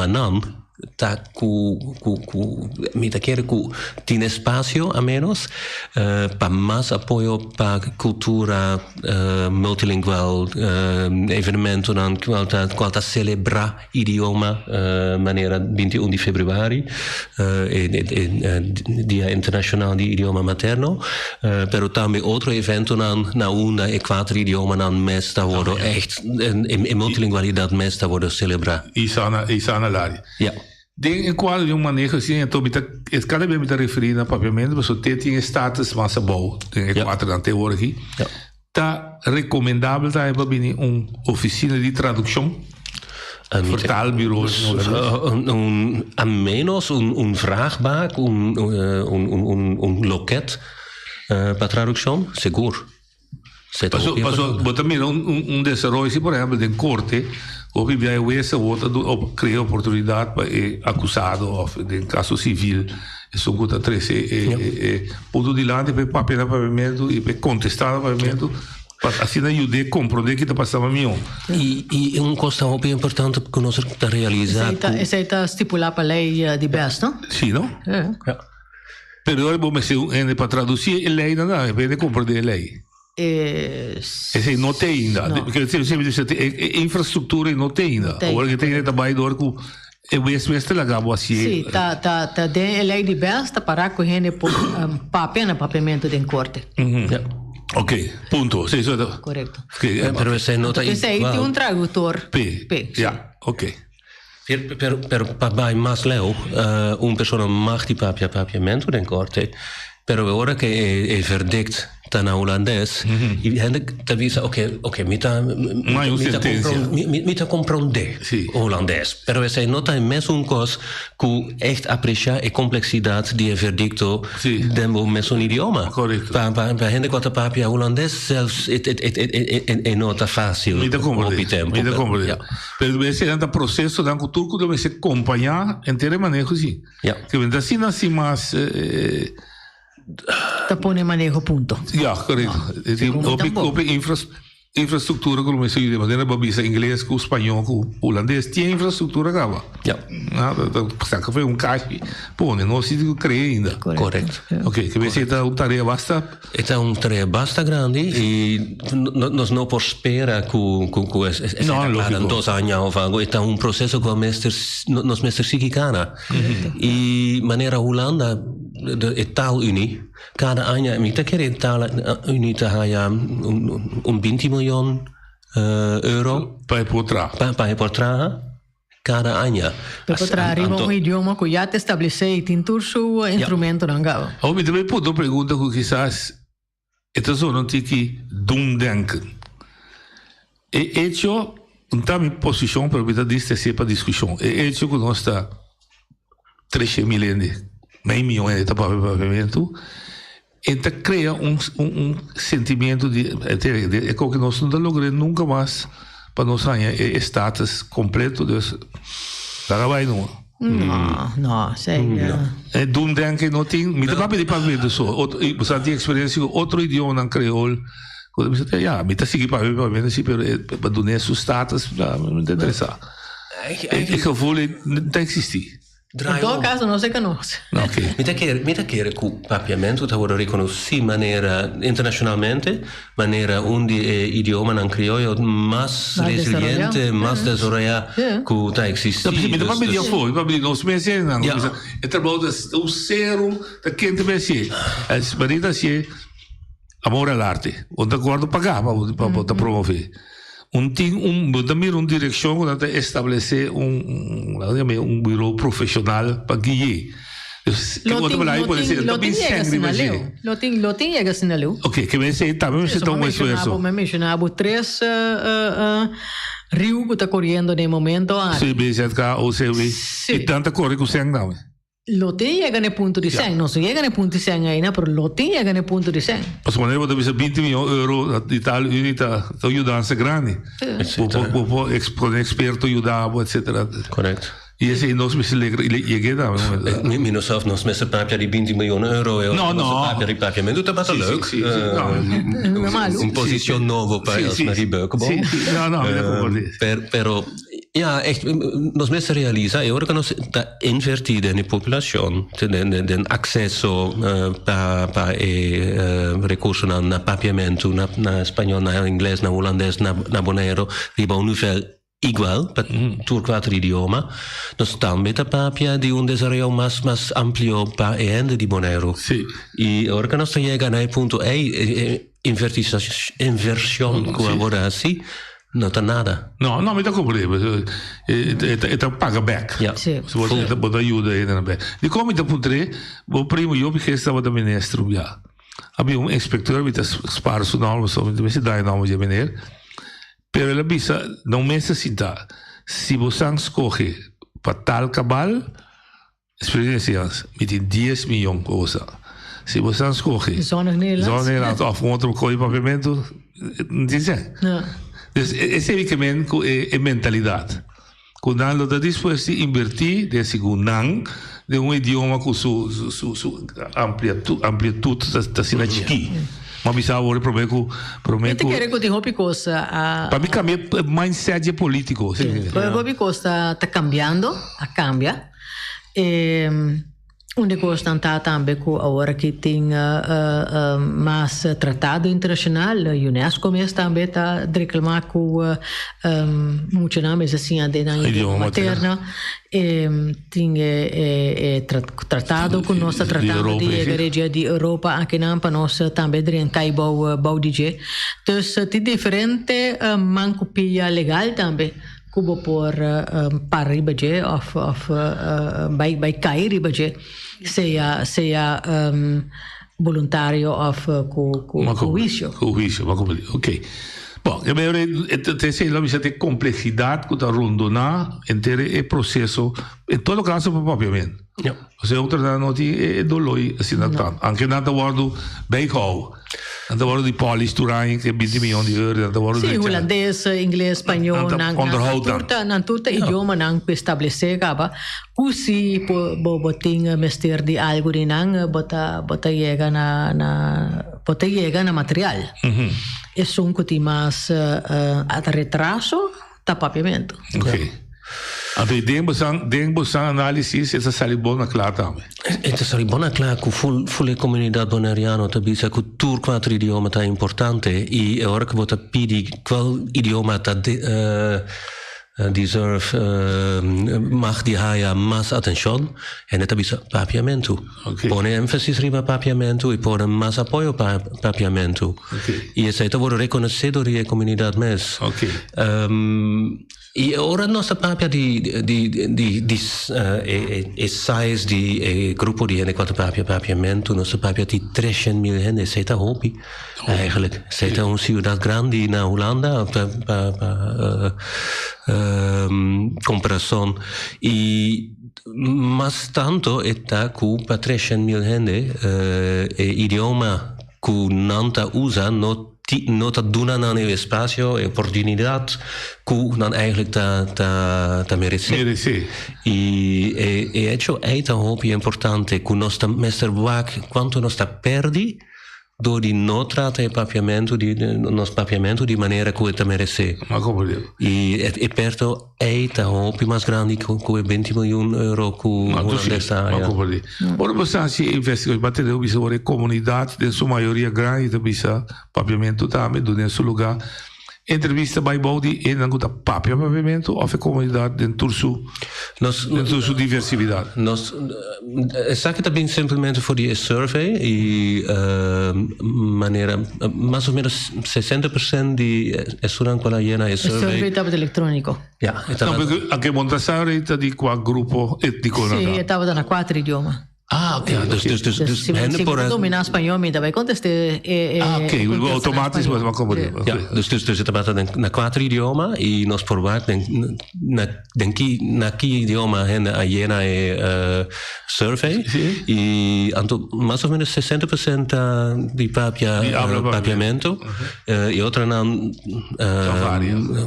Speaker 15: não tá me quer que tem espaço a menos para mais apoio para cultura multilingual evenemento nan qual celebrar idioma maneira 21 de fevereiro dia internacional de idioma materno pero também outro evento na una e quatro idioma nan mes da worden echt in multilingualidade mes da worden celebrar
Speaker 13: Isana Lari.
Speaker 15: Ja.
Speaker 13: Ding in qual de uma maneira assim, então cada vez me está referindo a papiamento, mas o te tinha status massa bom, tem quatro dan teoria. Tá recomendável tá para oficina de tradução. Vertaalbureaus.
Speaker 15: A menos vraagbaak, loket para tradução, seguro.
Speaker 13: Mas também desarrollo, por exemplo, de corte, Ou que vai essa outra cria oportunidade para acusado ou em caso civil. Isso conta 13 ponto de lá para papel de pagamento e para contestar o pagamento. Assim ajuda a compreender o que está passando a mim.
Speaker 15: E costa muito importante que nós está realizado.
Speaker 14: Essa está estipulada para a lei de BES, não?
Speaker 13: Sim, não? Mas agora vamos para traduzir a lei, não é? Para compreender a lei. Esse não tem ainda. Porque a infraestrutura não tem ainda. Agora que tem trabalho do com o mestre lagabo assim.
Speaker 14: Sim, tá a lei de BES está para correr por papel pagamento de corte.
Speaker 13: Ok, punto. Sim,
Speaker 14: correto.
Speaker 15: Pero essa nota
Speaker 14: esse aí tem tradutor.
Speaker 13: P. Ja, ok.
Speaker 15: Pero para mais leu, pessoa mag die papiamento den corte, pero agora que é verdict tá na holandês, e gente tá visa, ok, mita compreender holandês, pero essa nota é mesmo coisa que echt apreciar a complexidade de verdicto do mesmo idioma.
Speaker 13: Correto.
Speaker 15: Para gente que papia holandês, zelfs é nota fácil.
Speaker 13: Mita compreender. Pero esse é um processo da cultura que deve se acompanhar inteiro manejo sim. Que vem assim mais
Speaker 14: Te pone manejo punto.
Speaker 13: Ja, correto. Op infraestrutura, como se diz, mas não é inglês, com espanhol, com holandês, tinha infraestrutura acaba. Precisa que foi caixa, pô, não se cria ainda.
Speaker 15: Correto.
Speaker 13: Ok, que você está uma tarefa basta.
Speaker 15: É uma tarefa basta grande e nós não por espera que em 2 anos ou é um processo que nós mestres psicicana e maneira Holanda de talunie cada ano me quer talunie te haya 20 miljoen euro
Speaker 13: para
Speaker 15: portar cada ano.
Speaker 14: Para arriba um idioma que já te estabelece e tem todo seu instrumento não gava.
Speaker 13: Ou me também pode pergunta que quizás esta zona tem que denken. É hecho não minha posição para vida desta ser para discussão. É hecho que nós está 13 milhões meio milhão de pagamento, então cria sentimento de é que nós não logramos nunca mais para nós ganhar status completo desse trabalho não.
Speaker 14: Não, sério.
Speaker 13: É dúvida que não tem, me dá para pedir pagamento só. Você tem experiência com outro idioma não crioulo. Quando você tem, me está seguindo pagamento sim, para dar esse status, não me interessa. É que eu vou não existir.
Speaker 14: In todo caso, não se conosce.
Speaker 15: Okay. Mita quer que o papiamento está reconhecido de maneira internacionalmente, maneira onde o idioma não crioulo mais resiliente, mais desarrollado que está existindo.
Speaker 13: Me dá para pedir foi, para pedir nós meses não. É trabalho do zero da quente meses. As maridas se amor à arte, onde acordo pagar para promover. Também uma direção para estabelecer bureau profissional para guiar.
Speaker 14: Lotin chega assim na leu.
Speaker 13: Ok, que me sei também você toma isso.
Speaker 14: Me mencionava 3 rios que está correndo no momento.
Speaker 13: Sim, BZK, OCW. E tanta corre com sangue não.
Speaker 14: Lotin chega no ponto de 100, não chega no ponto de 100 ainda, mas Lotin chega no ponto de 100.
Speaker 13: Mas maneira você tem 20 milhões de euros, a Itália está ajudando grande. Por experto ajudar, etc.
Speaker 15: Correto.
Speaker 13: E esse nós me se chega
Speaker 15: nós mesmo papia de 20 miljoen euro. Papia de pagamento está bastante leuk. Uma posição nova para eles na Ribeuken. Pero echt, nós mesmo realiza e agora que nós está invertida na população, den acesso para recurso na papiamento, na espanhol, na inglês, na holandês, na bonaero, riba um nível igual para tur 4 idiomas, nós também a papia de desarrollo mais amplio para a gente de bonaero. E agora que nós chegamos no ponto inversão que agora assim, não está nada.
Speaker 13: Não me dá problema. É paga back. Se você botar ajuda aí na back. E como está por trás, o primo eu que estava da ministro já. Havia inspector que está o nome, só me se dá o nome de mineiro. Pero ela bisa não necessita. Se você escolhe para tal cabal, experiência, me tem 10 milhões de coisas. Se você escolhe
Speaker 14: zona Nederland
Speaker 13: of outro coisa de pagamento, não diz Dus esse é mentalidade. Quando nós estamos dispostos a invertir desse gunang de idioma com sua amplitude está sendo aqui. Mas bisa agora prometo.
Speaker 14: Te quero que diga coisa.
Speaker 13: Para mim também mindset político.
Speaker 14: Hopi coisa está cambiando, cambia. Onde gostam também que agora que tem mais tratado internacional, a Unesco mesmo também está reclamando que muitos nomes assim a idioma materna tem tratado com nossa tratado de igreja de Europa aqui não para nós também dentro cai bau DJ. Então tem diferente mancopia legal também. Kubo por par ribaje of by kai ribaje seja voluntário of com juízo.
Speaker 13: Ok. Bom, sei lá você tem complexidade que está rondando inteiro é processo em todo caso propriamente. Você outra não tem dolor assim não tanto. Anche nada guardo bem how. Nada guardo de polis turai que 20 milhões de euros. Nada guardo
Speaker 14: de holandês, inglês, espanhol, não tudo idioma não estabelecer acaba. Usi botinha mestre de algo de não bota chega na material. É um que mais retraso tá papiamento.
Speaker 13: Ok. Então, dentro da análise, essa sai boa clara também.
Speaker 15: Essa sai boa clara que a comunidade bonaiana também diz que o 4 idioma é importante e agora que você pede qual idioma deserve mag die haya mais atenção e não também papiamento. Põe ênfase riba papiamento e põe mais apoio para papiamento. E isso está sendo reconhecido pela comunidade mesmo. E ora nossa papia size de grupo de gente quanto papiamento, nossa papia de 300.000 gente, c'est een hobby eigenlijk. C'est een ciudad grande na Holanda, comparação. E mas tanto está que para 300.000 gente idioma que não usa não está dando um espaço e oportunidade que não eigenlijk tá merece. E isso é tão hobby importante que nós estamos quanto nós está perdi do de não tratar o papiamento de maneira que está merece. E perto é tão hobby mais grande que 20 milhões de euros que o holandês está.
Speaker 13: Ora você acha que investiga material bisa ora comunidade de sua maioria grande de bisa papiamento também do nesse lugar. Entrevista by Body e não gusta papiamento ou a comunidade dentro sua diversidade.
Speaker 15: Nós sabe também simplesmente for die survey e maneira mais ou menos 60% de estudante qual é survey.
Speaker 14: Survey estava eletrônico.
Speaker 15: Ja,
Speaker 13: então anche Montassaro está de qual grupo étnico?
Speaker 14: Sim, estava na 4 idiomas.
Speaker 15: Ok. Dus
Speaker 14: dominar espanhol, me daarbij conteste.
Speaker 13: Ok, automatisch was wel
Speaker 15: ja, dus het gaat naar 4 idioma e nós verwachten na que idioma a jena survey e mais ou menos 60% de papiamento e outra não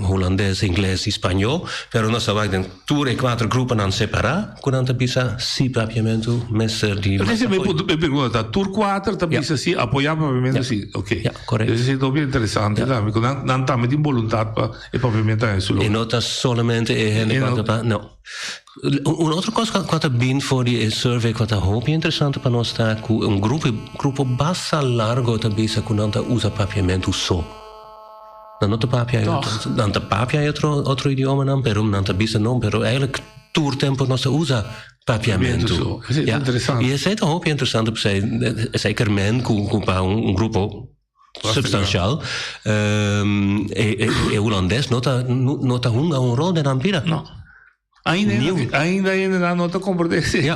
Speaker 15: holandês, inglês e espanhol, pero nós verwachten 2 e 4 grupos não separar, quando bisa si papiamento
Speaker 13: me pergunta, Tour 4 também assim, apoiava papiamento assim, ok.
Speaker 15: Correto.
Speaker 13: Isso é bem interessante, porque não está muito voluntade para o papiamento nesse lugar.
Speaker 15: E não está somente não. Uma outra coisa que eu bem for die survey que eu hoop interessante para nós está que grupo basta largo também se que não usa papiamento só. Não papia é outro idioma não, pero não bisa não, pero eigenlijk tour tempo nós usa papiamento.
Speaker 13: É interessante.
Speaker 15: E isso é tão interessante porque zeker men com grupo substancial e holandês não tá um rol de nampira.
Speaker 13: Não. Ainda não está compreendendo.
Speaker 15: Ja.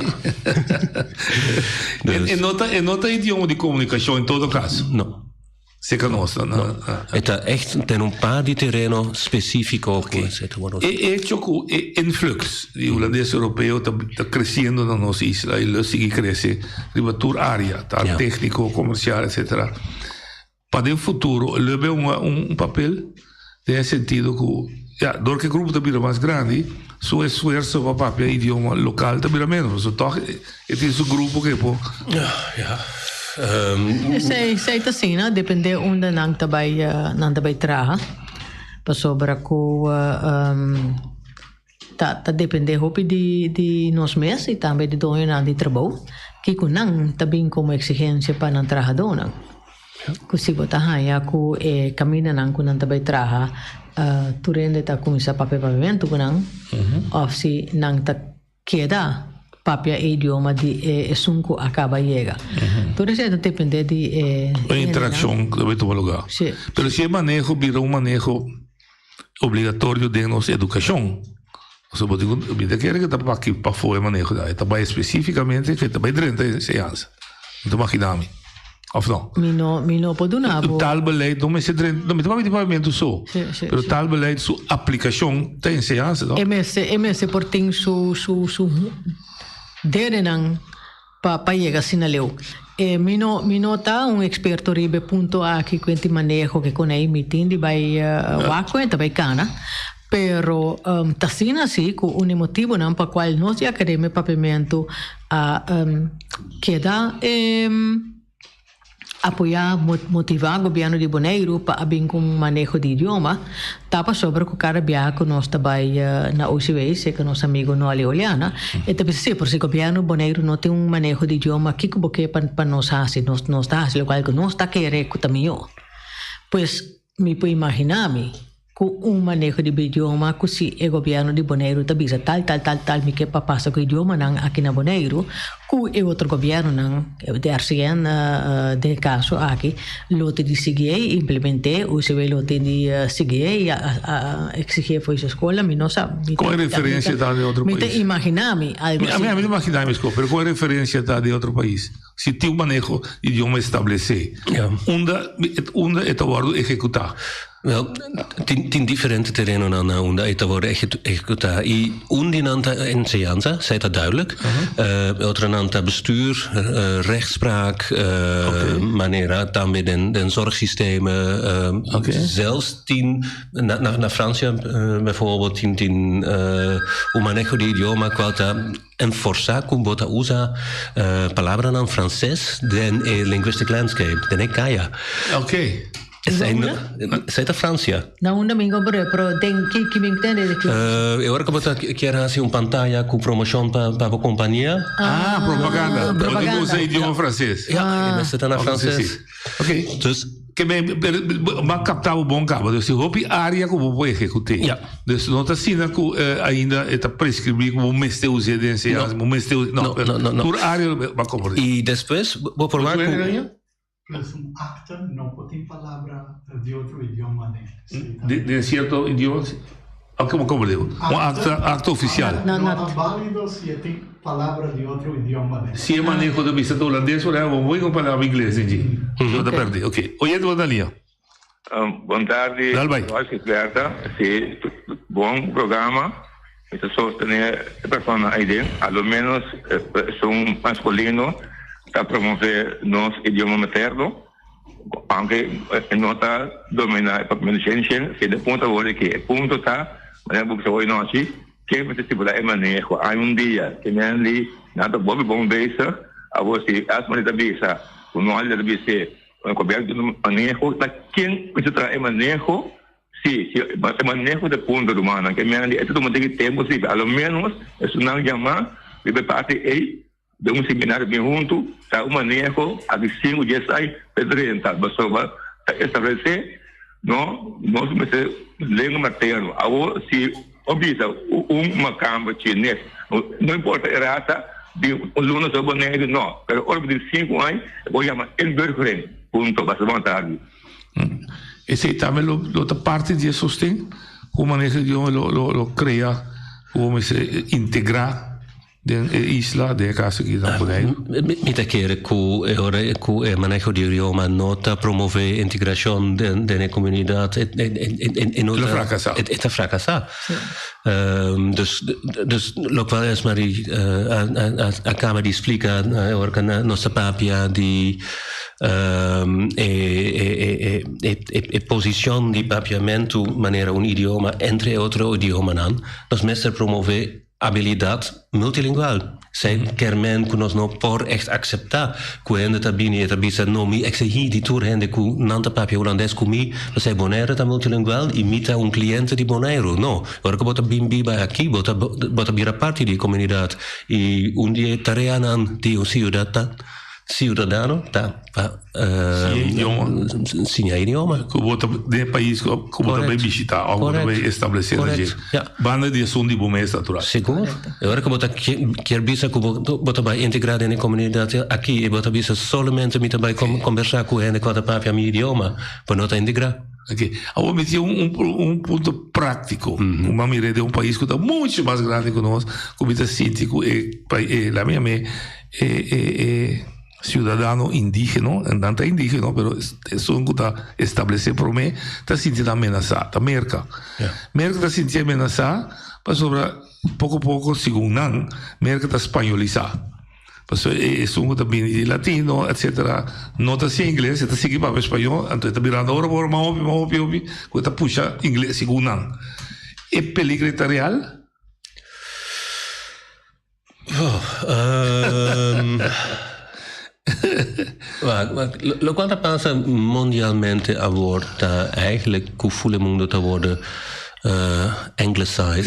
Speaker 13: E nota idioma de comunicação em todo caso.
Speaker 15: Não.
Speaker 13: Seca nossa, não.
Speaker 15: Tem par de terreno específico.
Speaker 13: E influx de holandês europeu está crescendo na nossa isla e ele sigue crescer. Ribatur área, técnico, comercial, etc. Para o futuro, ele vê papel tem sentido que door que grupo também é mais grande, seu esforço para papel idioma local também é menos. Então, esse é o grupo que pô.
Speaker 14: Sei assim, né? Depende onde nang tabay traha. Pasobra ko ta depende hopi di nos mes e também de dono nang di trabalho que kunang tabing como exigência para nang trabajador nang. Kusi botahaya ku camina nang kunang tabay traha turende ta kumisa pavimento kunang of si nang ta queda papia idioma di sunku acaba llega. Todo eso depende de
Speaker 13: interação que deve tomar lugar.
Speaker 14: Sí.
Speaker 13: Pero se manejo vira um manejo obrigatório de nossa educação. Você pode dizer que está para aqui para fora manejo, está para especificamente que está para dentro da ciência. Então imaginame. Of não?
Speaker 14: Mino podunabo.
Speaker 13: Tal beleid não me se não me toma de pavimento só. Pero tal beleid sua aplicação tem ciência, não?
Speaker 14: MS porting su derenang pa llega sinaleu. Mino ta un experto ribe punto aqui quanti manejo que con ei meeting di vai wako e vai cana. Pero tasina sì con un motivo non pa qual nostri academia pavimento queda apoiar, motivar o governo de Bonaire para abrir um manejo de idioma, tapa sobre o cara biaco nós também na OCB, sei que nosso amigo no ali olhana, e também se por se o governo Bonaire não tem um manejo de idioma que porque para nós assim, nós tá assim, local que nós está querer que também eu, pois me pode imaginar-me com um manejo de idioma que se o governo de Bonaire também tal me que para passar com o idioma não aqui na Bonaire que o outro governo não de RCN de caso aqui lote de seguir implementar o se lote de seguir exigir foi a escola me não sabe
Speaker 13: qual é a referência da de outro país
Speaker 14: me imaginar-me algo assim
Speaker 13: a mim imaginar-me pero qual é a referência da de outro país se tem um manejo de idioma estabelecer onde é trabalho executar.
Speaker 15: Wel, tien differente terreinen aan te worden executeren. E undinanta enseñanza, zei dat duidelijk. Otrananta bestuur, rechtspraak, maniera daarmee den zorgsystemen. Zelfs na Francia bijvoorbeeld tien un manejo de idioma qualta enforçar com bota usa palavra en francês den linguistic landscape, den kaya.
Speaker 13: Okay.
Speaker 15: Sei da Francia.
Speaker 14: Não, não me engano, pero tem que me entender.
Speaker 15: Eu acho que você quer fazer pantalla com promoção para a companhia.
Speaker 13: Propaganda. Eu uso idioma francês.
Speaker 15: Mas você está na francês.
Speaker 13: Ok.
Speaker 15: Dus
Speaker 13: que mas captar o bom cabo, dus hopi área como pode executar. Dus não está assim que ainda está prescrito como meste use de enseñanza, meste não. Por área vai como.
Speaker 15: E depois vou formar
Speaker 16: Plus un acta no puede palabra de otro idioma.
Speaker 13: De cierto idioma? ¿Cómo digo? Un acta oficial.
Speaker 16: No es válido si tiene palabra de otro idioma.
Speaker 13: Si es manejo de visita holandés, voy con palabra inglesa. Yo te perdí. Ok. Oye, Dalia.
Speaker 17: Boa tarde. Sí, buen programa. Eso sostener personas ahí dentro. A lo menos son masculinos. Para promover nosso idioma materno, aunque não está dominado para a se de ponto agora que ponto está, mas é porque hoje não aqui, que você tipo lá é manejo, há dia que me ali nada bom beisa, a você as maneira beisa, o nome da beisa, o coberto do manejo, da quem você traz manejo, se manejo de ponto do humano, que me ali é tudo muito que temos, ao menos isso não chamar, de parte aí de um seminário bem junto, tá o manejo, há 5 dias aí, pedreiro, tá, basta estabelecer, não, nós vamos ser língua materna, agora se obisa uma cama chinês, não importa a raça, de alunos do manejo, não, pero ao de 5 anos, vou chamar envergüenza, ponto, basta vontade.
Speaker 13: Esse também outra parte de sustento, o manejo de lo cria, vamos integrar de isla de caso que não pode.
Speaker 15: Mi te chiede que manejo de idioma nota promove integração da comunidade e está fracassar. Dus lo qual es maar acaba de explicar agora nossa papia de e posizione di papiamento maniera un idioma entre otro idioma nos mestre promove habilidad multilingual. Zij kermen kun ons no por echt acceptar quando tabini e tabisa no mi exegi di tour hende ku nanta papia holandês ku mi, sei bonero ta multilingual imita un cliente di Bonaire. No, ora que bota bimbi ba aqui, bota bira parte di comunidade e un dia tareanan di un ciudadano tá sim idioma
Speaker 13: que bota de país que bota bem visitar algo bem estabelecer ali banda de som de bom natural
Speaker 15: seguro agora que bota quer bisa que bota vai integrar na comunidade aqui e bota bisa somente me também conversar com ele com a própria idioma para não integrar.
Speaker 13: Okay. Agora me tinha um ponto prático. Uma mirada de um país que está muito mais grande que nós, como está síntico e la minha ciudadano indígena, não é indígena, mas é um que está estabelecido por mim, está sentindo ameaçado, está merca. Merca está sentindo ameaçado, mas sobre pouco a pouco, segundo não, merca está espanholizado. Pues es un también latino, etcétera. No está así inglés, está así para español, entonces está mirando ahora por más obvio, que está pucha inglés según nan. ¿Es peligro real?
Speaker 15: Lo cual pasa mundialmente aborda eigenlijk hoe voelen mundo te worden anglicized.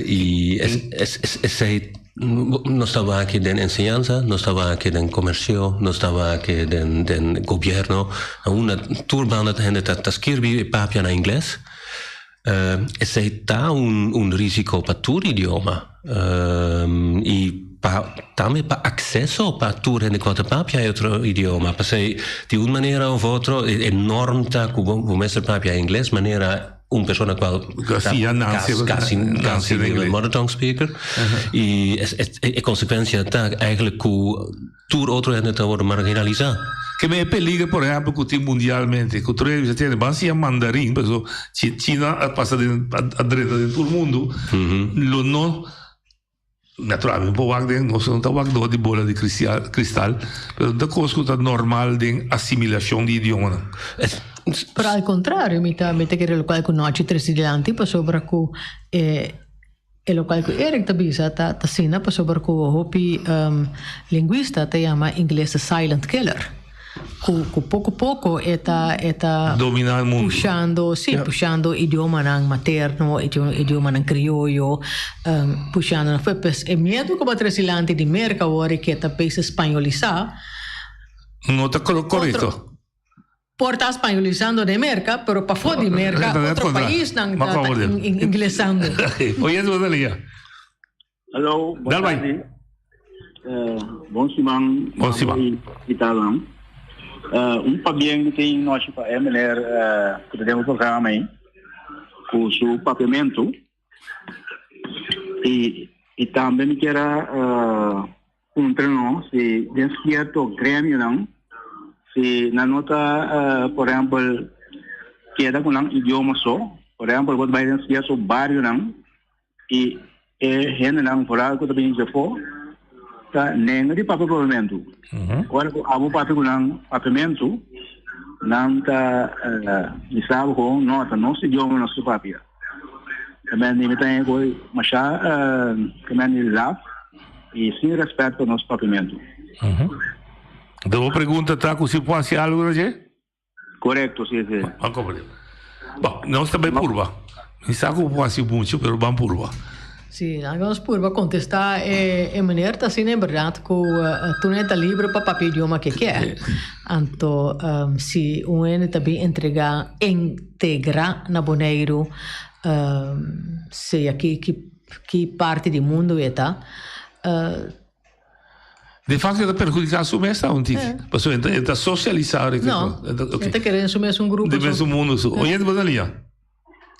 Speaker 15: Y no estaba aquí de enseñanza, no estaba aquí de comercio, no estaba aquí de gobierno. Una turbana gente ta scrivi e papia na inglés. E sei ta un risico pa tur idioma. E também para acesso para tudo em qualquer papia é outro idioma, porque de uma maneira ou outra é enorme tá com o mestre papia em inglês, maneira uma pessoa qual quase mother tongue speaker e a consequência tá eigenlijk com tudo outro ainda tá marginalizado.
Speaker 13: Que me peligra, por exemplo, que mundialmente, que tu já tem bastante mandarim, porque China passa a direita de todo mundo, lo não naturalmente un po' non sono tabaco di bola di cristal, però da cosa è normal di assimilazione di idioma.
Speaker 14: Però al contrario, mi che lo qual conosci tresidanti pa sobra ku e lo qual Eric tabisa ta sina pa sobra ku hopi linguista te chiama inglese silent killer. Poco eta
Speaker 13: domina il mondo,
Speaker 14: puxando idioma nang materno, idioma nang criollo, puxando e medo que batresilanti di merca ora que ta país espanholizar.
Speaker 13: No está correcto.
Speaker 14: Porta espanholizando de merca, pero pa fora de merca outro país nang inglesando.
Speaker 13: Oye, tu dalia.
Speaker 18: Hello, bom simang Italan. Pa bem tem nós para MLR que temos um programa aí com o papiamento e também que era treino se dentro certo grêmio não se na nota por exemplo que era com um idioma só por exemplo quando vai dentro certo bairro não e gente não por algo também já foi nem de papiamento. Agora, abo papiamento, não está sabe com nota, não se idioma nosso papia. Também me tem coisa, mas também lá e sem respeito ao nosso papiamento.
Speaker 13: Devo perguntar tá se pode ser algo hoje?
Speaker 18: Correto, sim.
Speaker 13: Bom, nós também purva. Mi sa que pode ser muito, mas vamos purva.
Speaker 14: Sim, nós purva contestar é maneira tá assim, é verdade que tu não tá livre para papel idioma que quer. Então, se um ene também integrar na Bonaire, se aqui que parte do mundo é tá.
Speaker 13: De facto, é perjudicar a sua mesa, não é? Porque é socializar.
Speaker 14: Não, é querendo assumir um grupo.
Speaker 13: De mesmo mundo. Olha, de Bonalia.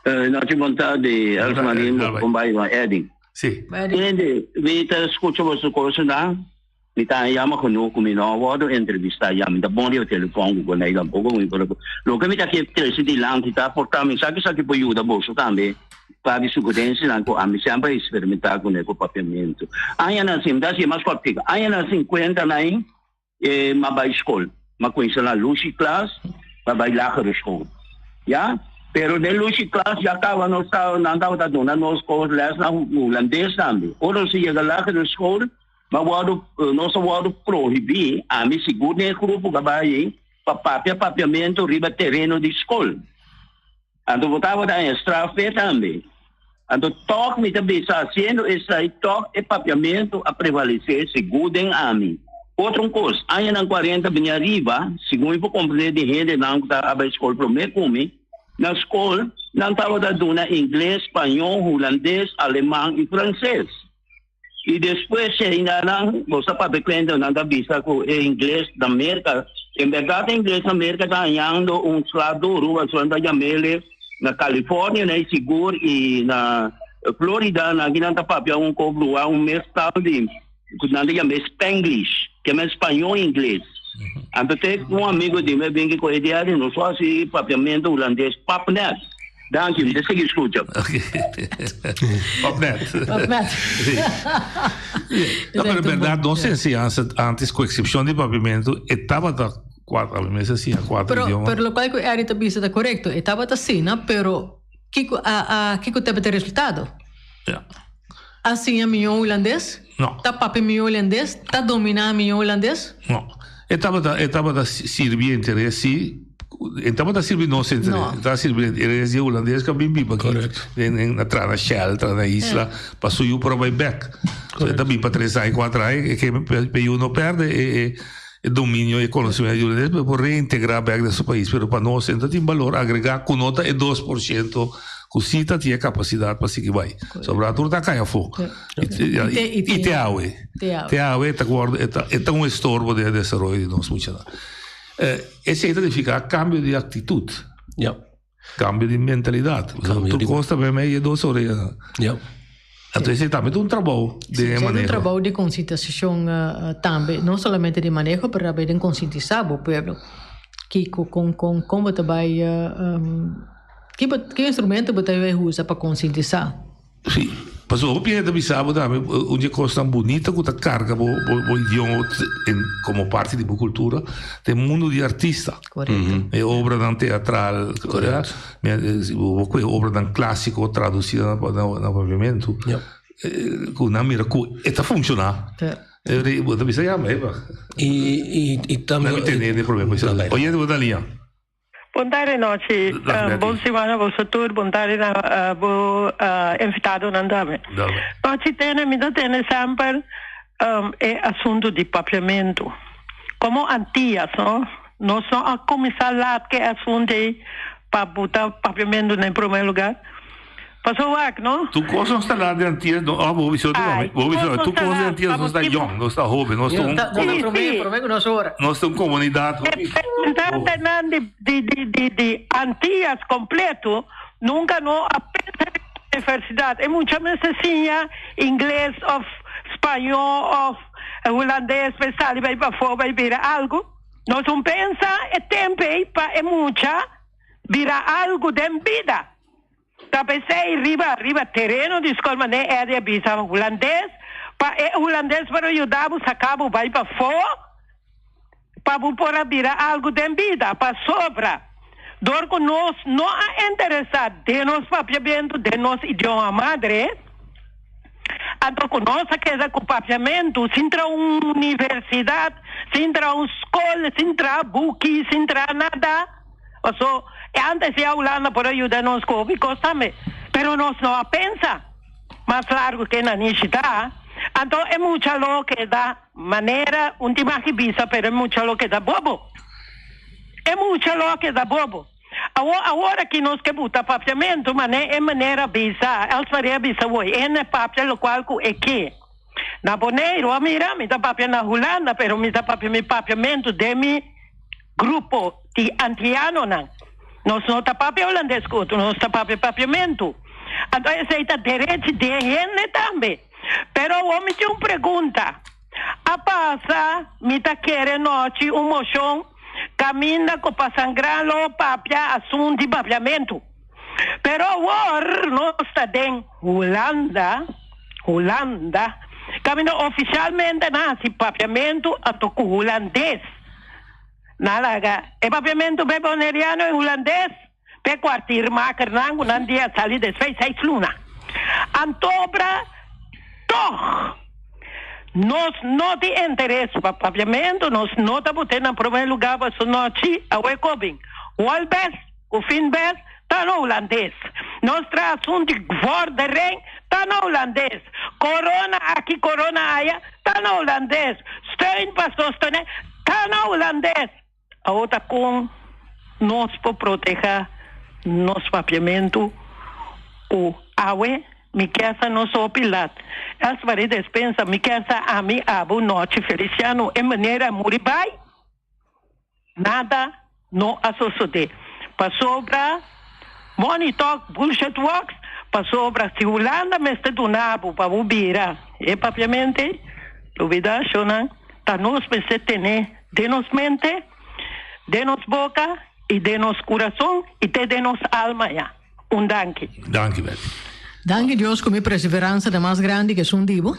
Speaker 19: Nós temos vontade de Alfamarim, Bombay, Eding.
Speaker 13: Sim.
Speaker 19: Vi te escuchamos o curso lá, vi tá yama kono kumino, wado entrevista yama, da bom dia telefone com ele um pouco muito. Lo que me tá aqui de lá, tá portando, sabe por ajuda bolso também. Para isso que tem silang ko ami sempre experimentar com o papiamento. Aí na sim, dá sim mais cortico. Aí na 50 na maar bij school. Maar kun je naar Lucie klas, maar bij lagere school. Ja? Pero de Lucie klas, ja, kan we nog staan, dan gaan we dat doen. Dan nog school les naar Hollandees dan. Oorlog zie je de lagere school, maar worden prohibir a mim seguro nem grupo gabai papiamento riba terreno de escola. Então votava da estrafe também. Então toque me também está sendo esse toque e papiamento a prevalecer segundo em a mim. Outra coisa, aí na 40 bem arriba, segundo eu compreender de rede não está a escola primeiro comigo. Na escola não estava dando inglês, espanhol, holandês, alemão e francês. E depois ainda não, você para ver não da vista com inglês da América. Em verdade, inglês da América está ganhando lado rua, só anda jamele na Califórnia, na seguro e na Flórida, na guinanta papel cobro mês tarde, quando anda Spanglish, que é espanhol e inglês. Então tem amigo de meu bem que com ele não só se papiamento holandês, papnet. Dank je, dat zeg je goed.
Speaker 13: Op net. Na verdade, não sei se antes com exceção de pavimento, estava da 4 meses assim, a 4 idiomas.
Speaker 14: Pero lo cual que era também está correto, estava assim, pero que teve de resultado? Assim é meu holandês?
Speaker 13: Não.
Speaker 14: Tá papi meu holandês? Tá dominar meu holandês?
Speaker 13: Não. Estava da servir interesse. Então está servindo nosso interesse, está servindo interesse holandês que é bem biba aqui, na trana Shell, na isla, passou eu para o back, então bem para 3 anos, 4 anos, que eu não perde e domínio e conhecimento holandês para reintegrar back desse país, mas para nós então tem valor agregar com nota é 2%, cosita tinha capacidade para seguir vai, sobretudo está caia fogo, e te aue é um estorbo de desenvolvimento de nós muito nada. Esse significa cambio de atitude, cambio de mentalidade. Tu costa bem meio 2 horas. Então esse também é trabalho de manejo.
Speaker 14: É trabalho de conscientização também, não somente de manejo, mas também de conscientizar o povo. Que como também que instrumento você vai usar para conscientizar?
Speaker 13: Sim. Mas o piede mi sabe também uma coisa tão bonita que a carga o idioma como parte da cultura tem mundo de artista.
Speaker 14: Correto.
Speaker 13: É obra dan teatral, correto. Obra dan clássico traduzida no pavimento. Com uma mira que está funcionando. Você me chama,
Speaker 15: E também
Speaker 13: não tem problema. Olha, vou dar linha.
Speaker 20: Buon noite, buon settimana, buon satur, buon buon invitato Nandame. Oggi mi tiene sempre è assunto di papiamento. Come antias, no? Non so a cominciare là che assunto para botar papiamento nel primo lugar. Passou aqui, não?
Speaker 13: Tu cosa sta lá de antias, vou ver tu cosa de antias não está young, não está jovem, nós estamos nós estamos comunidade.
Speaker 20: De antias completo, nunca não aprende na universidade. É muita necessidade inglês ou espanhol ou holandês, pensar vai para fora, vai virar algo. Nós não pensa é tempo para é muita virar algo de vida. Tapi saya riba terreno di escola, mas nem é de bisa holandês, para holandês para ajudar o sacabo vai para fora, para poder virar algo de vida, para sobra. Dor que nós não é interessado de nosso papiamento, de nosso idioma madre, então que nós queda com papiamento, sem entrar uma universidade, sem entrar uma escola, sem entrar buque, sem entrar nada, ou só antes de Holanda por ajudar nos cópicos também, pero nós não pensa mais largo que na necessidade. Então é muito lo que dá maneira última que visa, pero é muito lo que dá bobo. É muito lo que dá bobo. Agora que nós que botar papiamento, mas é maneira visa, eles faria visa hoje, é papia lo qual é que na Boneiro, mira, me dá papia na Holanda, pero me dá papiamento de mi grupo de antiano não. Nós não está papel holandês, nós está papiamento. Então, esse é direito de higiene também. Pero o homem tem uma pergunta. A passa, me está querendo noite, moção, caminha com para sangrar o papia, assunto de papiamento. Pero agora, nós está em Holanda, Camino oficialmente nasi papiamento a toco holandês. Nalaga, e papiamento pe boneriano in holandês, pe kwartiermaker nang, un dia sali de 6 luna. Antobra, toch! Nos não te interessa para papiamento, nos não está botando em primeiro lugar para sua noite a Wekobing. O Albes, o Finbes, está no holandês. Nossa assunto de Vordering, está no holandês. Corona aqui, corona aí, está no holandês. Steun para sostener, está no holandês. A outra com nós para proteger nosso papiamento, o awe. Mi casa no so pilat. As variedades pensa mi casa a mi abu noche Feliciano em maneira muribai. Nada no asociate. Pasobra money talk bullshit works. Pasobra si Holanda meste do nabo pa bubira. E papiamente duvida shonan ta nos pese tene de nos mente, de nos boca e de nos coração e de nos alma ya. Un danke.
Speaker 13: Danke bene.
Speaker 14: Danke Dios con mi perseveranza de más grande que son divo.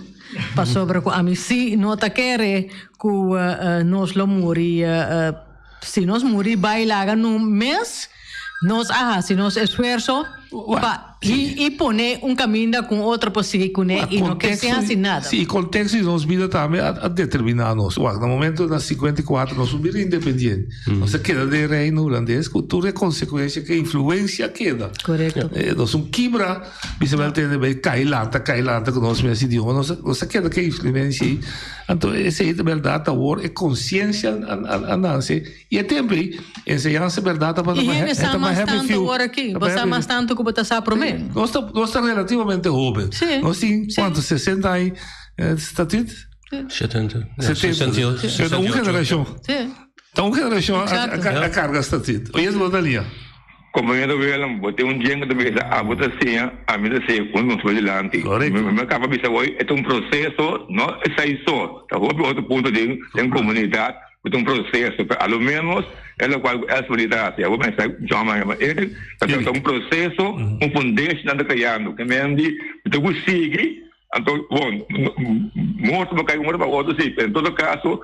Speaker 14: Pa sobre a mi si nota quere ku nos lo muri si nos muri bailaga no mes nos si nos esfuerzo pa y pone un camino con otro posible y no que sea sin nada.
Speaker 13: Sì, il contesto di nostra vita também a determinar nos. No momento da 54 nós subir independente. Nós queda de reino holandês, cultura e consequência que influência queda.
Speaker 14: Correto.
Speaker 13: Nós quebra, bisogna ter bem cailanta com nós mesmo idioma. Nós queda que influência. Então, essa é a verdade, é consciência a nascer. E é também ensinança verdade para
Speaker 14: e é mais tanto agora aqui. Você mais tanto que você sabe para mim.
Speaker 13: Nós estamos relativamente jovens. Nós temos quantos? 60 aí? Statut?
Speaker 15: 70.
Speaker 13: 70. Uma geração. Então, uma geração a carga statut. Olha essa lotaria.
Speaker 17: Companheiro Willem, botei dia que também a votação, a minha decisão, não foi adiante. Me acaba de saber, é processo, não é isso. Tá outro ponto de comunidade, é processo, pelo menos ela qual é a solidariedade. Eu vou pensar, ele é processo, foundation da criando, que me diz, tu consegue, então, bom, morto para cair para outro sim. Em todo caso,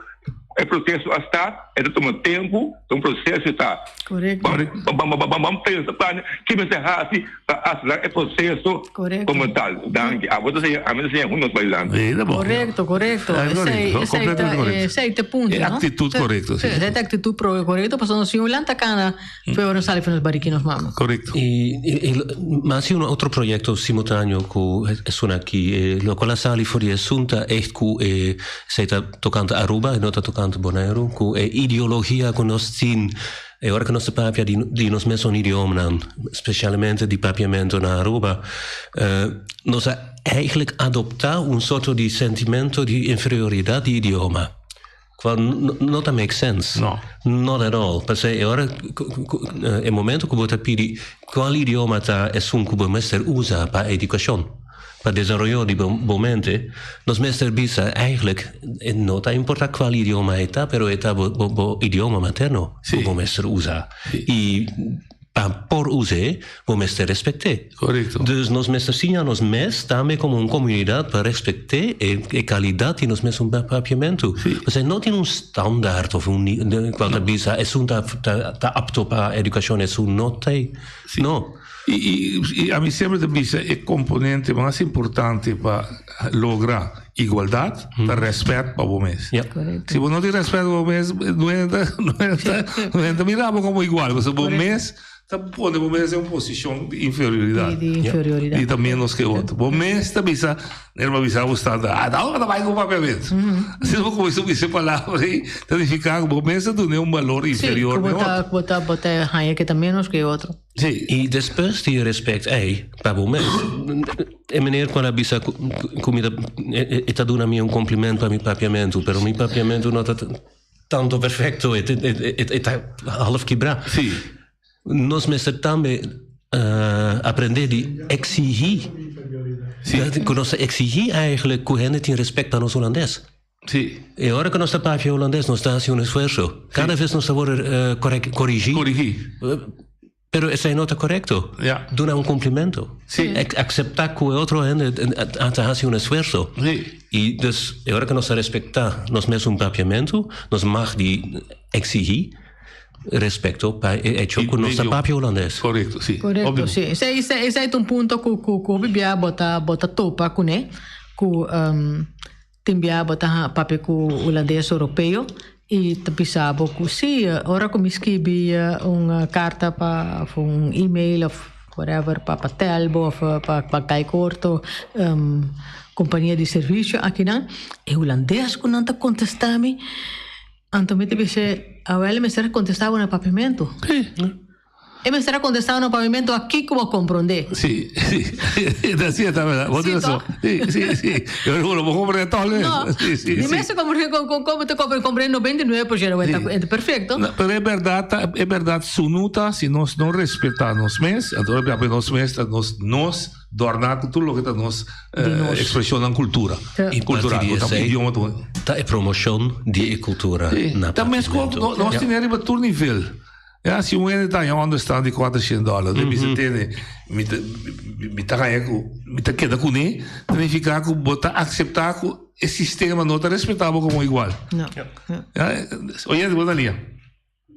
Speaker 17: é processo a estar, é de tomar tempo, processo está.
Speaker 14: Correto.
Speaker 17: Vamos pensar, que me será assim, é processo como tal. A votação, a minha decisão, não vai lá.
Speaker 14: Correto. Esse é o ponto.
Speaker 13: É atitude correta.
Speaker 14: Essa é a atitude correta, porque nós não lanta cana, foi não sabe nos bariquinos mama.
Speaker 13: Correto.
Speaker 15: Mas um outro projeto simultâneo que suona aqui, lo qual sali fuori assunta é que se está tocando Aruba, não está tocando Bonaire, que é ideologia que nós temos. E ora che nostro papia di nos messo un idioma, specialmente di papiamento na Aruba, nos ha eigenlijk adoptato un sorto di sentimento di inferiorità di idioma. Not that makes sense.
Speaker 13: No.
Speaker 15: Not at all. Perché ora è il momento che vuoi capire quale idioma è un che mester usa per educazione. Per desarrollo di momenti, nos mester bisa eigenlijk non importa quale idioma è, però è idioma materno che vuoi mester usa. E por usar, vuoi mester respecte.
Speaker 13: Corretto.
Speaker 15: Dus nos mester signa nos mes também como uma comunidade para respectar e qualidade nos mes papiamento. Perché non in un standard of qualche bisa è un apto para educazione su notte. No.
Speaker 13: E a mim sempre dice é componente mais importante para lograr igualdade, para respeito para o mês. Se você não tem respeito para o mês, não é mirado como igual, mas o mês pode o mês é uma posição de inferioridade. E também menos que outro. O mês também está, não vai o standard. Não vai com o papiamento. Se não começar a dizer palavras aí, significa que o mês tem um valor inferior.
Speaker 14: Botar raia que também menos que outro.
Speaker 15: Sim. E depois de respeito para o mês, é maneira quando a bisa comida está dando a mim complimento para meu papiamento, pero meu papiamento não está tanto perfeito, está half quebrado.
Speaker 13: Sim.
Speaker 15: Nós mestre também aprender de exigir. Que nós exigir eigenlijk que a gente tem respeito para nós holandês.
Speaker 13: Sim.
Speaker 15: E agora que nós estamos para holandês, nós estamos fazendo um esforço. Cada vez nós estamos corrigir. Pero esa es nota correcto.
Speaker 13: Yeah.
Speaker 15: Dona un cumplimiento.
Speaker 13: Sí.
Speaker 15: Aceptar que el otro hace un esfuerzo.
Speaker 13: Sí.
Speaker 15: Y dus, ahora que nos respecta, nos mes un papiamento, nos mag die exigir respeito para o hecho com nosso próprio holandês.
Speaker 13: Correto, sim.
Speaker 14: Correto, sim. Esse é um ponto que o bibia bota topa com né, que timbia bota papel com holandês europeu e pensava que se ora como escrevi uma carta para um e-mail ou whatever para Telbo ou para Caicorto companhia de serviço aqui não, e holandês que não está contestando. Então, me disse, ele me será contestado no pavimento.
Speaker 13: Sim.
Speaker 14: Ele me será contestado no pavimento aqui como compreender.
Speaker 13: Sim, sim. Assim é também. Vou dizer só. Sim. Eu não vou compreender todo.
Speaker 14: Não.
Speaker 13: Sim.
Speaker 14: E mesmo como te compreendo 99%, é perfeito.
Speaker 13: Mas é verdade, sunuta, se nós não respeitarmos mes, então nós mes, nós tornar tudo o que nós expressão na cultura.
Speaker 15: E cultura, idioma todo. É promoção de cultura.
Speaker 13: Também nós temos outro nível. Ja, se está em onde está de $400, você tem me tá queda com ele, tem que ficar com botar aceitar que o sistema não está respeitado como igual.
Speaker 14: Não.
Speaker 13: Olha, boa linha.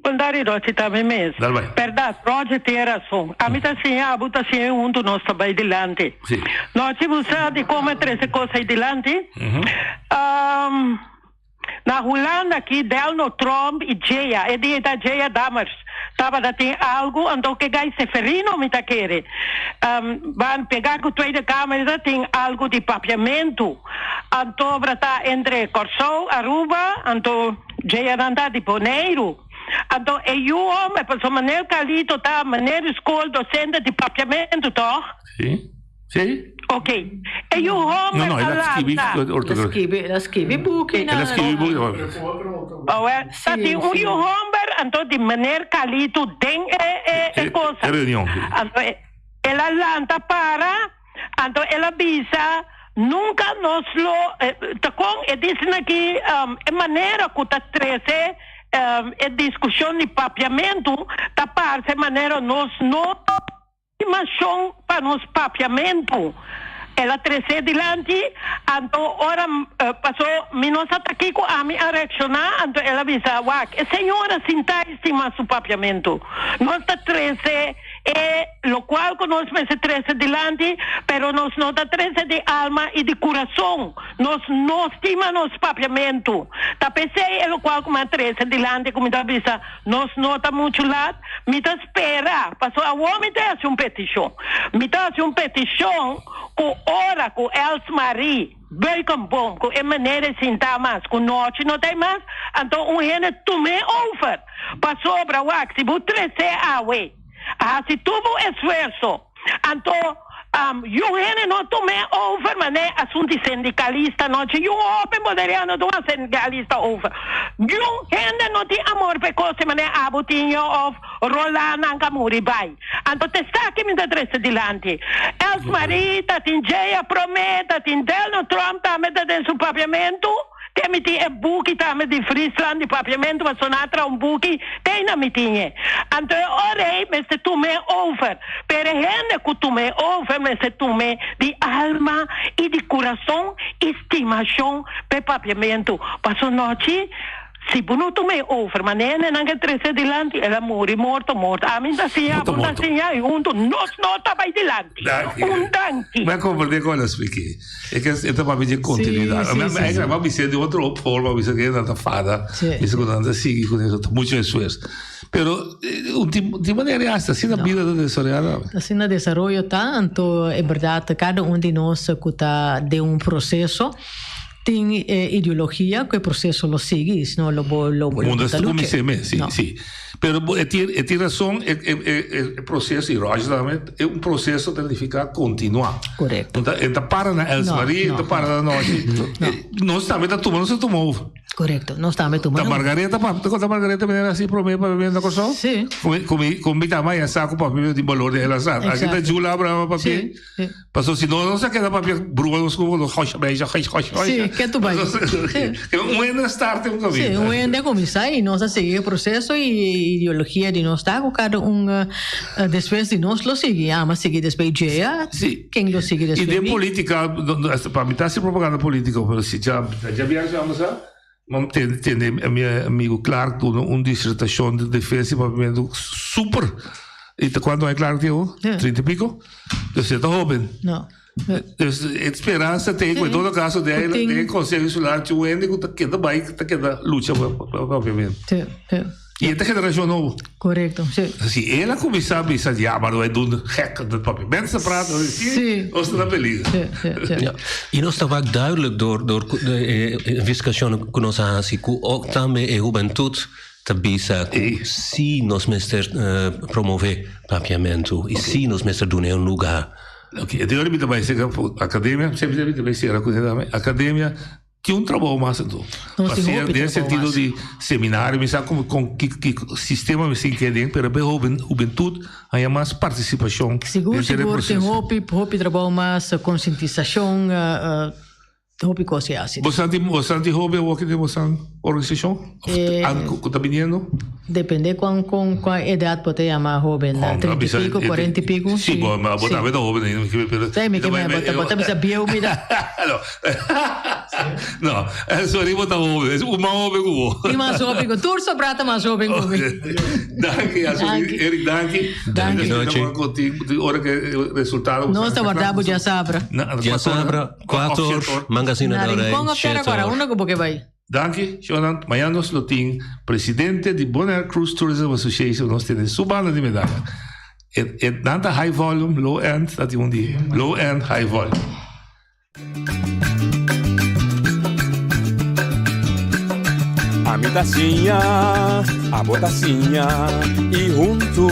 Speaker 20: Andare doci também mesmo. Verdade, Roger tem razão. A mim assim, a buta assim um do nosso trabalho delante.
Speaker 13: Sim.
Speaker 20: Nós temos de como três coisas delante. Na Holanda aqui, Delno Trump e Jaya, e de da Jaya Damers, estava da tem algo, então que gai se ferino me tá querer. Van pegar com a tweede câmera, tem algo de papiamento. Então, tá entre Corsou, Aruba, então Jaya anda de Boneiro. Então, eu homem, para maneira calito, tá, maneira escola docente de papiamento, tá?
Speaker 13: Sim.
Speaker 20: Ok. E o homem
Speaker 13: não, ela
Speaker 14: escreve book.
Speaker 13: Ela escreve book.
Speaker 20: Tá tem um homem, então de maneira calito tem coisa.
Speaker 13: É reunião.
Speaker 20: Então, ela lanta para, então ela avisa, nunca nos lo, tá com, e dizem aqui, é maneira que tá treze, é discussão de papiamento, tá para, é maneira nós não estimação para nos papiamento. Ela trece delante, então ora passou, nós aqui com a minha reaccionar, então ela disse, senhora, sinta estima su papiamento. Nós está trece, lo qual que nós me trece delante, pero nós não está trece de alma e de coração. Nós não estima nos papiamento. Tá pensei, lo qual que me trece delante, como está disse, nós não está muito lado, me está espera, passou a homem tem uma petição. Me está uma petição, com ora com Els Marie, welkom bom, com maneira de sentar mais, com noite não tem mais, então gente tome over, passou para o se você trece awe, se tuvo esforço, então gente não tome over, mas é assunto sindicalista, não tinha open moderiano do sindicalista over, gente não tem amor por coisa, mas é abotinho of rolar na camuri vai, então testar que me dá trece delante, Els Marie, tem Jaya prometa, tem Delno Trump, também tem seu papiamento. Tem a buque também de Friesland, de papiamento, mas sonatra buque, tem na mitinha. Então, orei, mas se tu me over. Pero gente que tu me over, mas se tu me de alma e de coração, estimação, para papiamento. Passou noite, se não tu me over, mas não é trece delante, ela morto. A mim da sia, e nós não tá vai delante. Danke.
Speaker 13: Mas compreender qual é expliquei. É que é para pedir continuidade. Mas é para ser de outra forma, você que não tá fada, isso que não tá seguir com isso, muito esforço. Pero de maneira assim na vida do desarrollo.
Speaker 14: Assim na desarrollo tanto é verdade, cada de nós que tá de processo tem ideologia que o processo lo sigue, senão lo
Speaker 13: sim. Pero tem razão, é processo e logicamente é processo de ficar continuar.
Speaker 14: Correto.
Speaker 13: Então para na Els Marie, então para na noite. Nós também tá tomando, se tomou.
Speaker 14: Correto, nós também tomamos.
Speaker 13: A Margareta, a Margareta me era assim para mim para beber na coisa.
Speaker 14: Sim.
Speaker 13: Com minha mãe é saco para beber de valor de ela sabe. Aqui tá Jula para papel. Passou se não se queda papel bruno com o rocha beija.
Speaker 14: que tu vai.
Speaker 13: Um start um caminho.
Speaker 14: Sim, um começar e nós a seguir o processo e ideologia de nós tá, cada depois de nós lo seguir, mas seguir depois quem lo seguir depois.
Speaker 13: E de política, para mim tá se propaganda política, se já viajamos tem meu amigo Clark dissertação de defesa e pavimento super. E quando é claro que eu 30 e pico, você tá jovem.
Speaker 14: Não.
Speaker 13: Esperança tem, em todo caso, de consegue insular que o ende que tá bem, que tá luta obviamente. E esta geração nova.
Speaker 14: Correto, sim.
Speaker 13: Assim, ela começar a pensar, mas não é do hack dat pavimento separado, sim, ou está na beleza.
Speaker 15: E nós estava duidelijk door de investigação que nós fazemos, que ook também a juventude tabisa que se nós mestres promover papiamento e se nós mestres doen um lugar.
Speaker 13: Ok, eu tenho também ser academia, sempre também ser academia que trabalho mais então. Fazer nesse sentido de seminário, me sabe com que sistema me se quer para a juventude há mais participação.
Speaker 14: Seguro tem hopi trabalho mais conscientização. Hopi coisa assim.
Speaker 13: Você hobby ou que você organização? Está vindo?
Speaker 14: Depende com a idade pode chamar jovem, 30 e pico, 40 e pico.
Speaker 13: Sim, mas botar vida jovem, não que
Speaker 14: Sei me que botar bisa bio mira.
Speaker 13: Não, é só ele botar jovem, o mais jovem que o.
Speaker 14: E mais jovem que tu só prata mais jovem que
Speaker 13: Danke, Eric, danke. Contigo, hora que resultado.
Speaker 14: Nós está guardado já sabra.
Speaker 15: Já sabra 4 magazine da hora.
Speaker 14: Ponga cara agora, uma que porque vai.
Speaker 13: Danke, Jonathan. Amanhã nós temos presidente de Bonaire Cruise Tourism Association, nós temos subanda de medalha. É nada high volume, low end, dat é dia. Low end, high volume.
Speaker 12: A mi tacinha, a botacinha e junto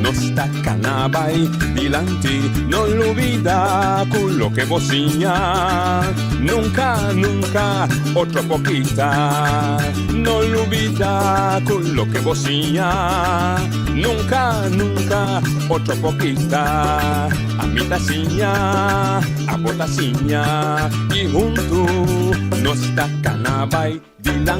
Speaker 12: nos tacanabay dilante, no olvida con lo que vocinha. Nunca, nunca, otro poquita, no olvida con lo que vocinha. Nunca, nunca, otro poquita. A mi tacinha, a botacinha y junto nos tacanabay dilante.